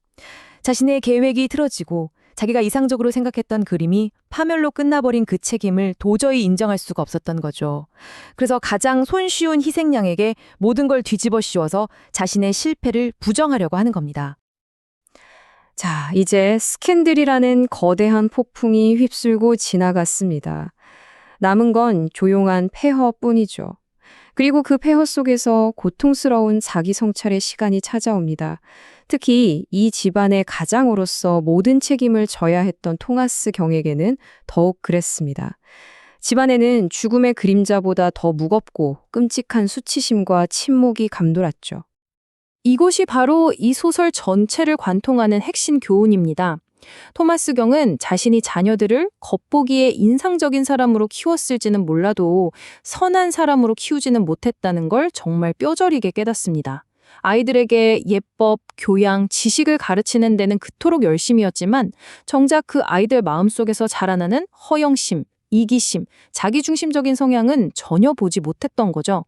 자신의 계획이 틀어지고 자기가 이상적으로 생각했던 그림이 파멸로 끝나버린 그 책임을 도저히 인정할 수가 없었던 거죠. 그래서 가장 손쉬운 희생양에게 모든 걸 뒤집어 씌워서 자신의 실패를 부정하려고 하는 겁니다. 자, 이제 스캔들이라는 거대한 폭풍이 휩쓸고 지나갔습니다. 남은 건 조용한 폐허뿐이죠. 그리고 그 폐허 속에서 고통스러운 자기 성찰의 시간이 찾아옵니다. 특히 이 집안의 가장으로서 모든 책임을 져야 했던 토마스 경에게는 더욱 그랬습니다. 집안에는 죽음의 그림자보다 더 무겁고 끔찍한 수치심과 침묵이 감돌았죠. 이곳이 바로 이 소설 전체를 관통하는 핵심 교훈입니다. 토마스 경은 자신이 자녀들을 겉보기에 인상적인 사람으로 키웠을지는 몰라도 선한 사람으로 키우지는 못했다는 걸 정말 뼈저리게 깨닫습니다. 아이들에게 예법, 교양, 지식을 가르치는 데는 그토록 열심이었지만 정작 그 아이들 마음속에서 자라나는 허영심, 이기심, 자기중심적인 성향은 전혀 보지 못했던 거죠.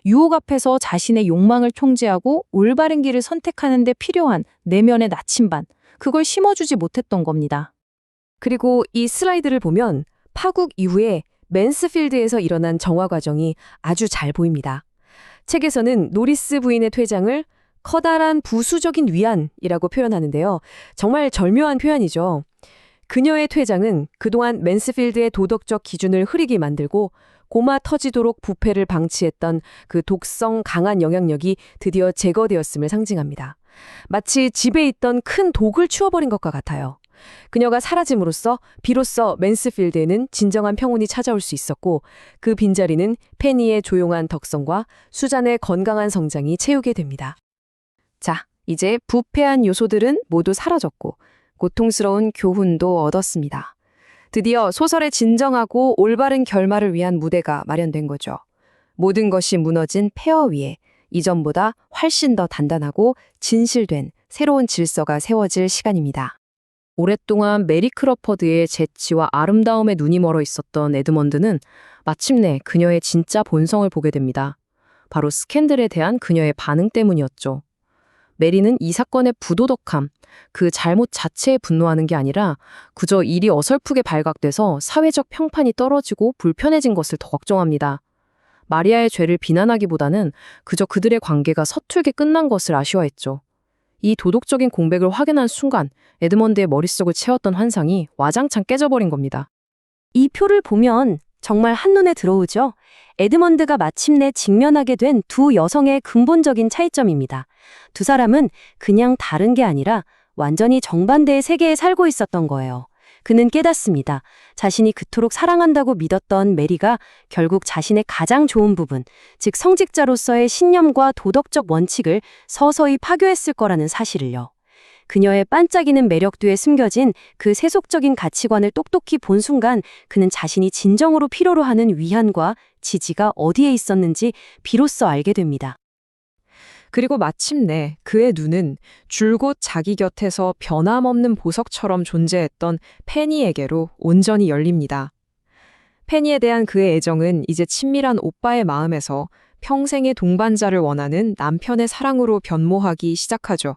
유혹 앞에서 자신의 욕망을 통제하고 올바른 길을 선택하는 데 필요한 내면의 나침반, 그걸 심어주지 못했던 겁니다. 그리고 이 슬라이드를 보면 파국 이후에 맨스필드에서 일어난 정화 과정이 아주 잘 보입니다. 책에서는 노리스 부인의 퇴장을 커다란 부수적인 위안이라고 표현하는데요. 정말 절묘한 표현이죠. 그녀의 퇴장은 그동안 맨스필드의 도덕적 기준을 흐리게 만들고 고마 터지도록 부패를 방치했던 그 독성 강한 영향력이 드디어 제거되었음을 상징합니다. 마치 집에 있던 큰 독을 치워버린 것과 같아요. 그녀가 사라짐으로써 비로소 맨스필드에는 진정한 평온이 찾아올 수 있었고 그 빈자리는 페니의 조용한 덕성과 수잔의 건강한 성장이 채우게 됩니다. 자, 이제 부패한 요소들은 모두 사라졌고 고통스러운 교훈도 얻었습니다. 드디어 소설의 진정하고 올바른 결말을 위한 무대가 마련된 거죠. 모든 것이 무너진 폐허 위에 이전보다 훨씬 더 단단하고 진실된 새로운 질서가 세워질 시간입니다. 오랫동안 메리 크로퍼드의 재치와 아름다움에 눈이 멀어 있었던 에드먼드는 마침내 그녀의 진짜 본성을 보게 됩니다. 바로 스캔들에 대한 그녀의 반응 때문이었죠. 메리는 이 사건의 부도덕함, 그 잘못 자체에 분노하는 게 아니라 그저 일이 어설프게 발각돼서 사회적 평판이 떨어지고 불편해진 것을 더 걱정합니다. 마리아의 죄를 비난하기보다는 그저 그들의 관계가 서툴게 끝난 것을 아쉬워했죠. 이 도덕적인 공백을 확인한 순간 에드먼드의 머릿속을 채웠던 환상이 와장창 깨져버린 겁니다. 이 표를 보면 정말 한눈에 들어오죠. 에드먼드가 마침내 직면하게 된 두 여성의 근본적인 차이점입니다. 두 사람은 그냥 다른 게 아니라 완전히 정반대의 세계에 살고 있었던 거예요. 그는 깨닫습니다. 자신이 그토록 사랑한다고 믿었던 메리가 결국 자신의 가장 좋은 부분, 즉 성직자로서의 신념과 도덕적 원칙을 서서히 파괴했을 거라는 사실을요. 그녀의 반짝이는 매력 뒤에 숨겨진 그 세속적인 가치관을 똑똑히 본 순간 그는 자신이 진정으로 필요로 하는 위안과 지지가 어디에 있었는지 비로소 알게 됩니다. 그리고 마침내 그의 눈은 줄곧 자기 곁에서 변함없는 보석처럼 존재했던 페니에게로 온전히 열립니다. 페니에 대한 그의 애정은 이제 친밀한 오빠의 마음에서 평생의 동반자를 원하는 남편의 사랑으로 변모하기 시작하죠.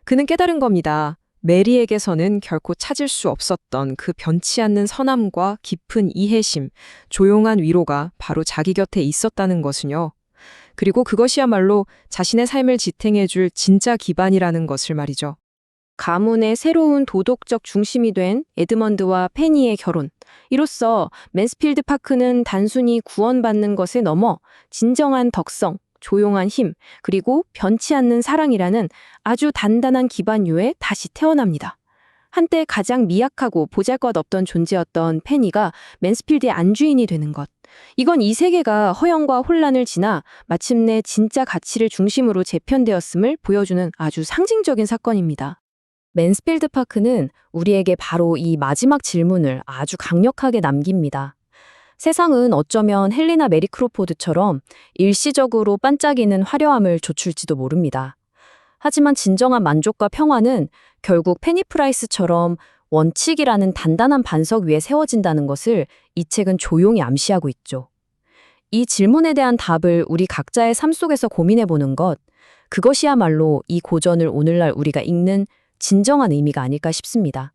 그는 깨달은 겁니다. 메리에게서는 결코 찾을 수 없었던 그 변치 않는 선함과 깊은 이해심, 조용한 위로가 바로 자기 곁에 있었다는 것은요. 그리고 그것이야말로 자신의 삶을 지탱해줄 진짜 기반이라는 것을 말이죠. 가문의 새로운 도덕적 중심이 된 에드먼드와 페니의 결혼. 이로써 맨스필드 파크는 단순히 구원받는 것에 넘어 진정한 덕성, 조용한 힘, 그리고 변치 않는 사랑이라는 아주 단단한 기반 위에 다시 태어납니다. 한때 가장 미약하고 보잘것없던 존재였던 페니가 맨스필드의 안주인이 되는 것. 이건 이 세계가 허영과 혼란을 지나 마침내 진짜 가치를 중심으로 재편되었음을 보여주는 아주 상징적인 사건입니다. 맨스필드 파크는 우리에게 바로 이 마지막 질문을 아주 강력하게 남깁니다. 세상은 어쩌면 헨리나 메리 크로포드처럼 일시적으로 반짝이는 화려함을 조출지도 모릅니다. 하지만 진정한 만족과 평화는 결국 페니 프라이스처럼 원칙이라는 단단한 반석 위에 세워진다는 것을 이 책은 조용히 암시하고 있죠. 이 질문에 대한 답을 우리 각자의 삶 속에서 고민해보는 것, 그것이야말로 이 고전을 오늘날 우리가 읽는 진정한 의미가 아닐까 싶습니다.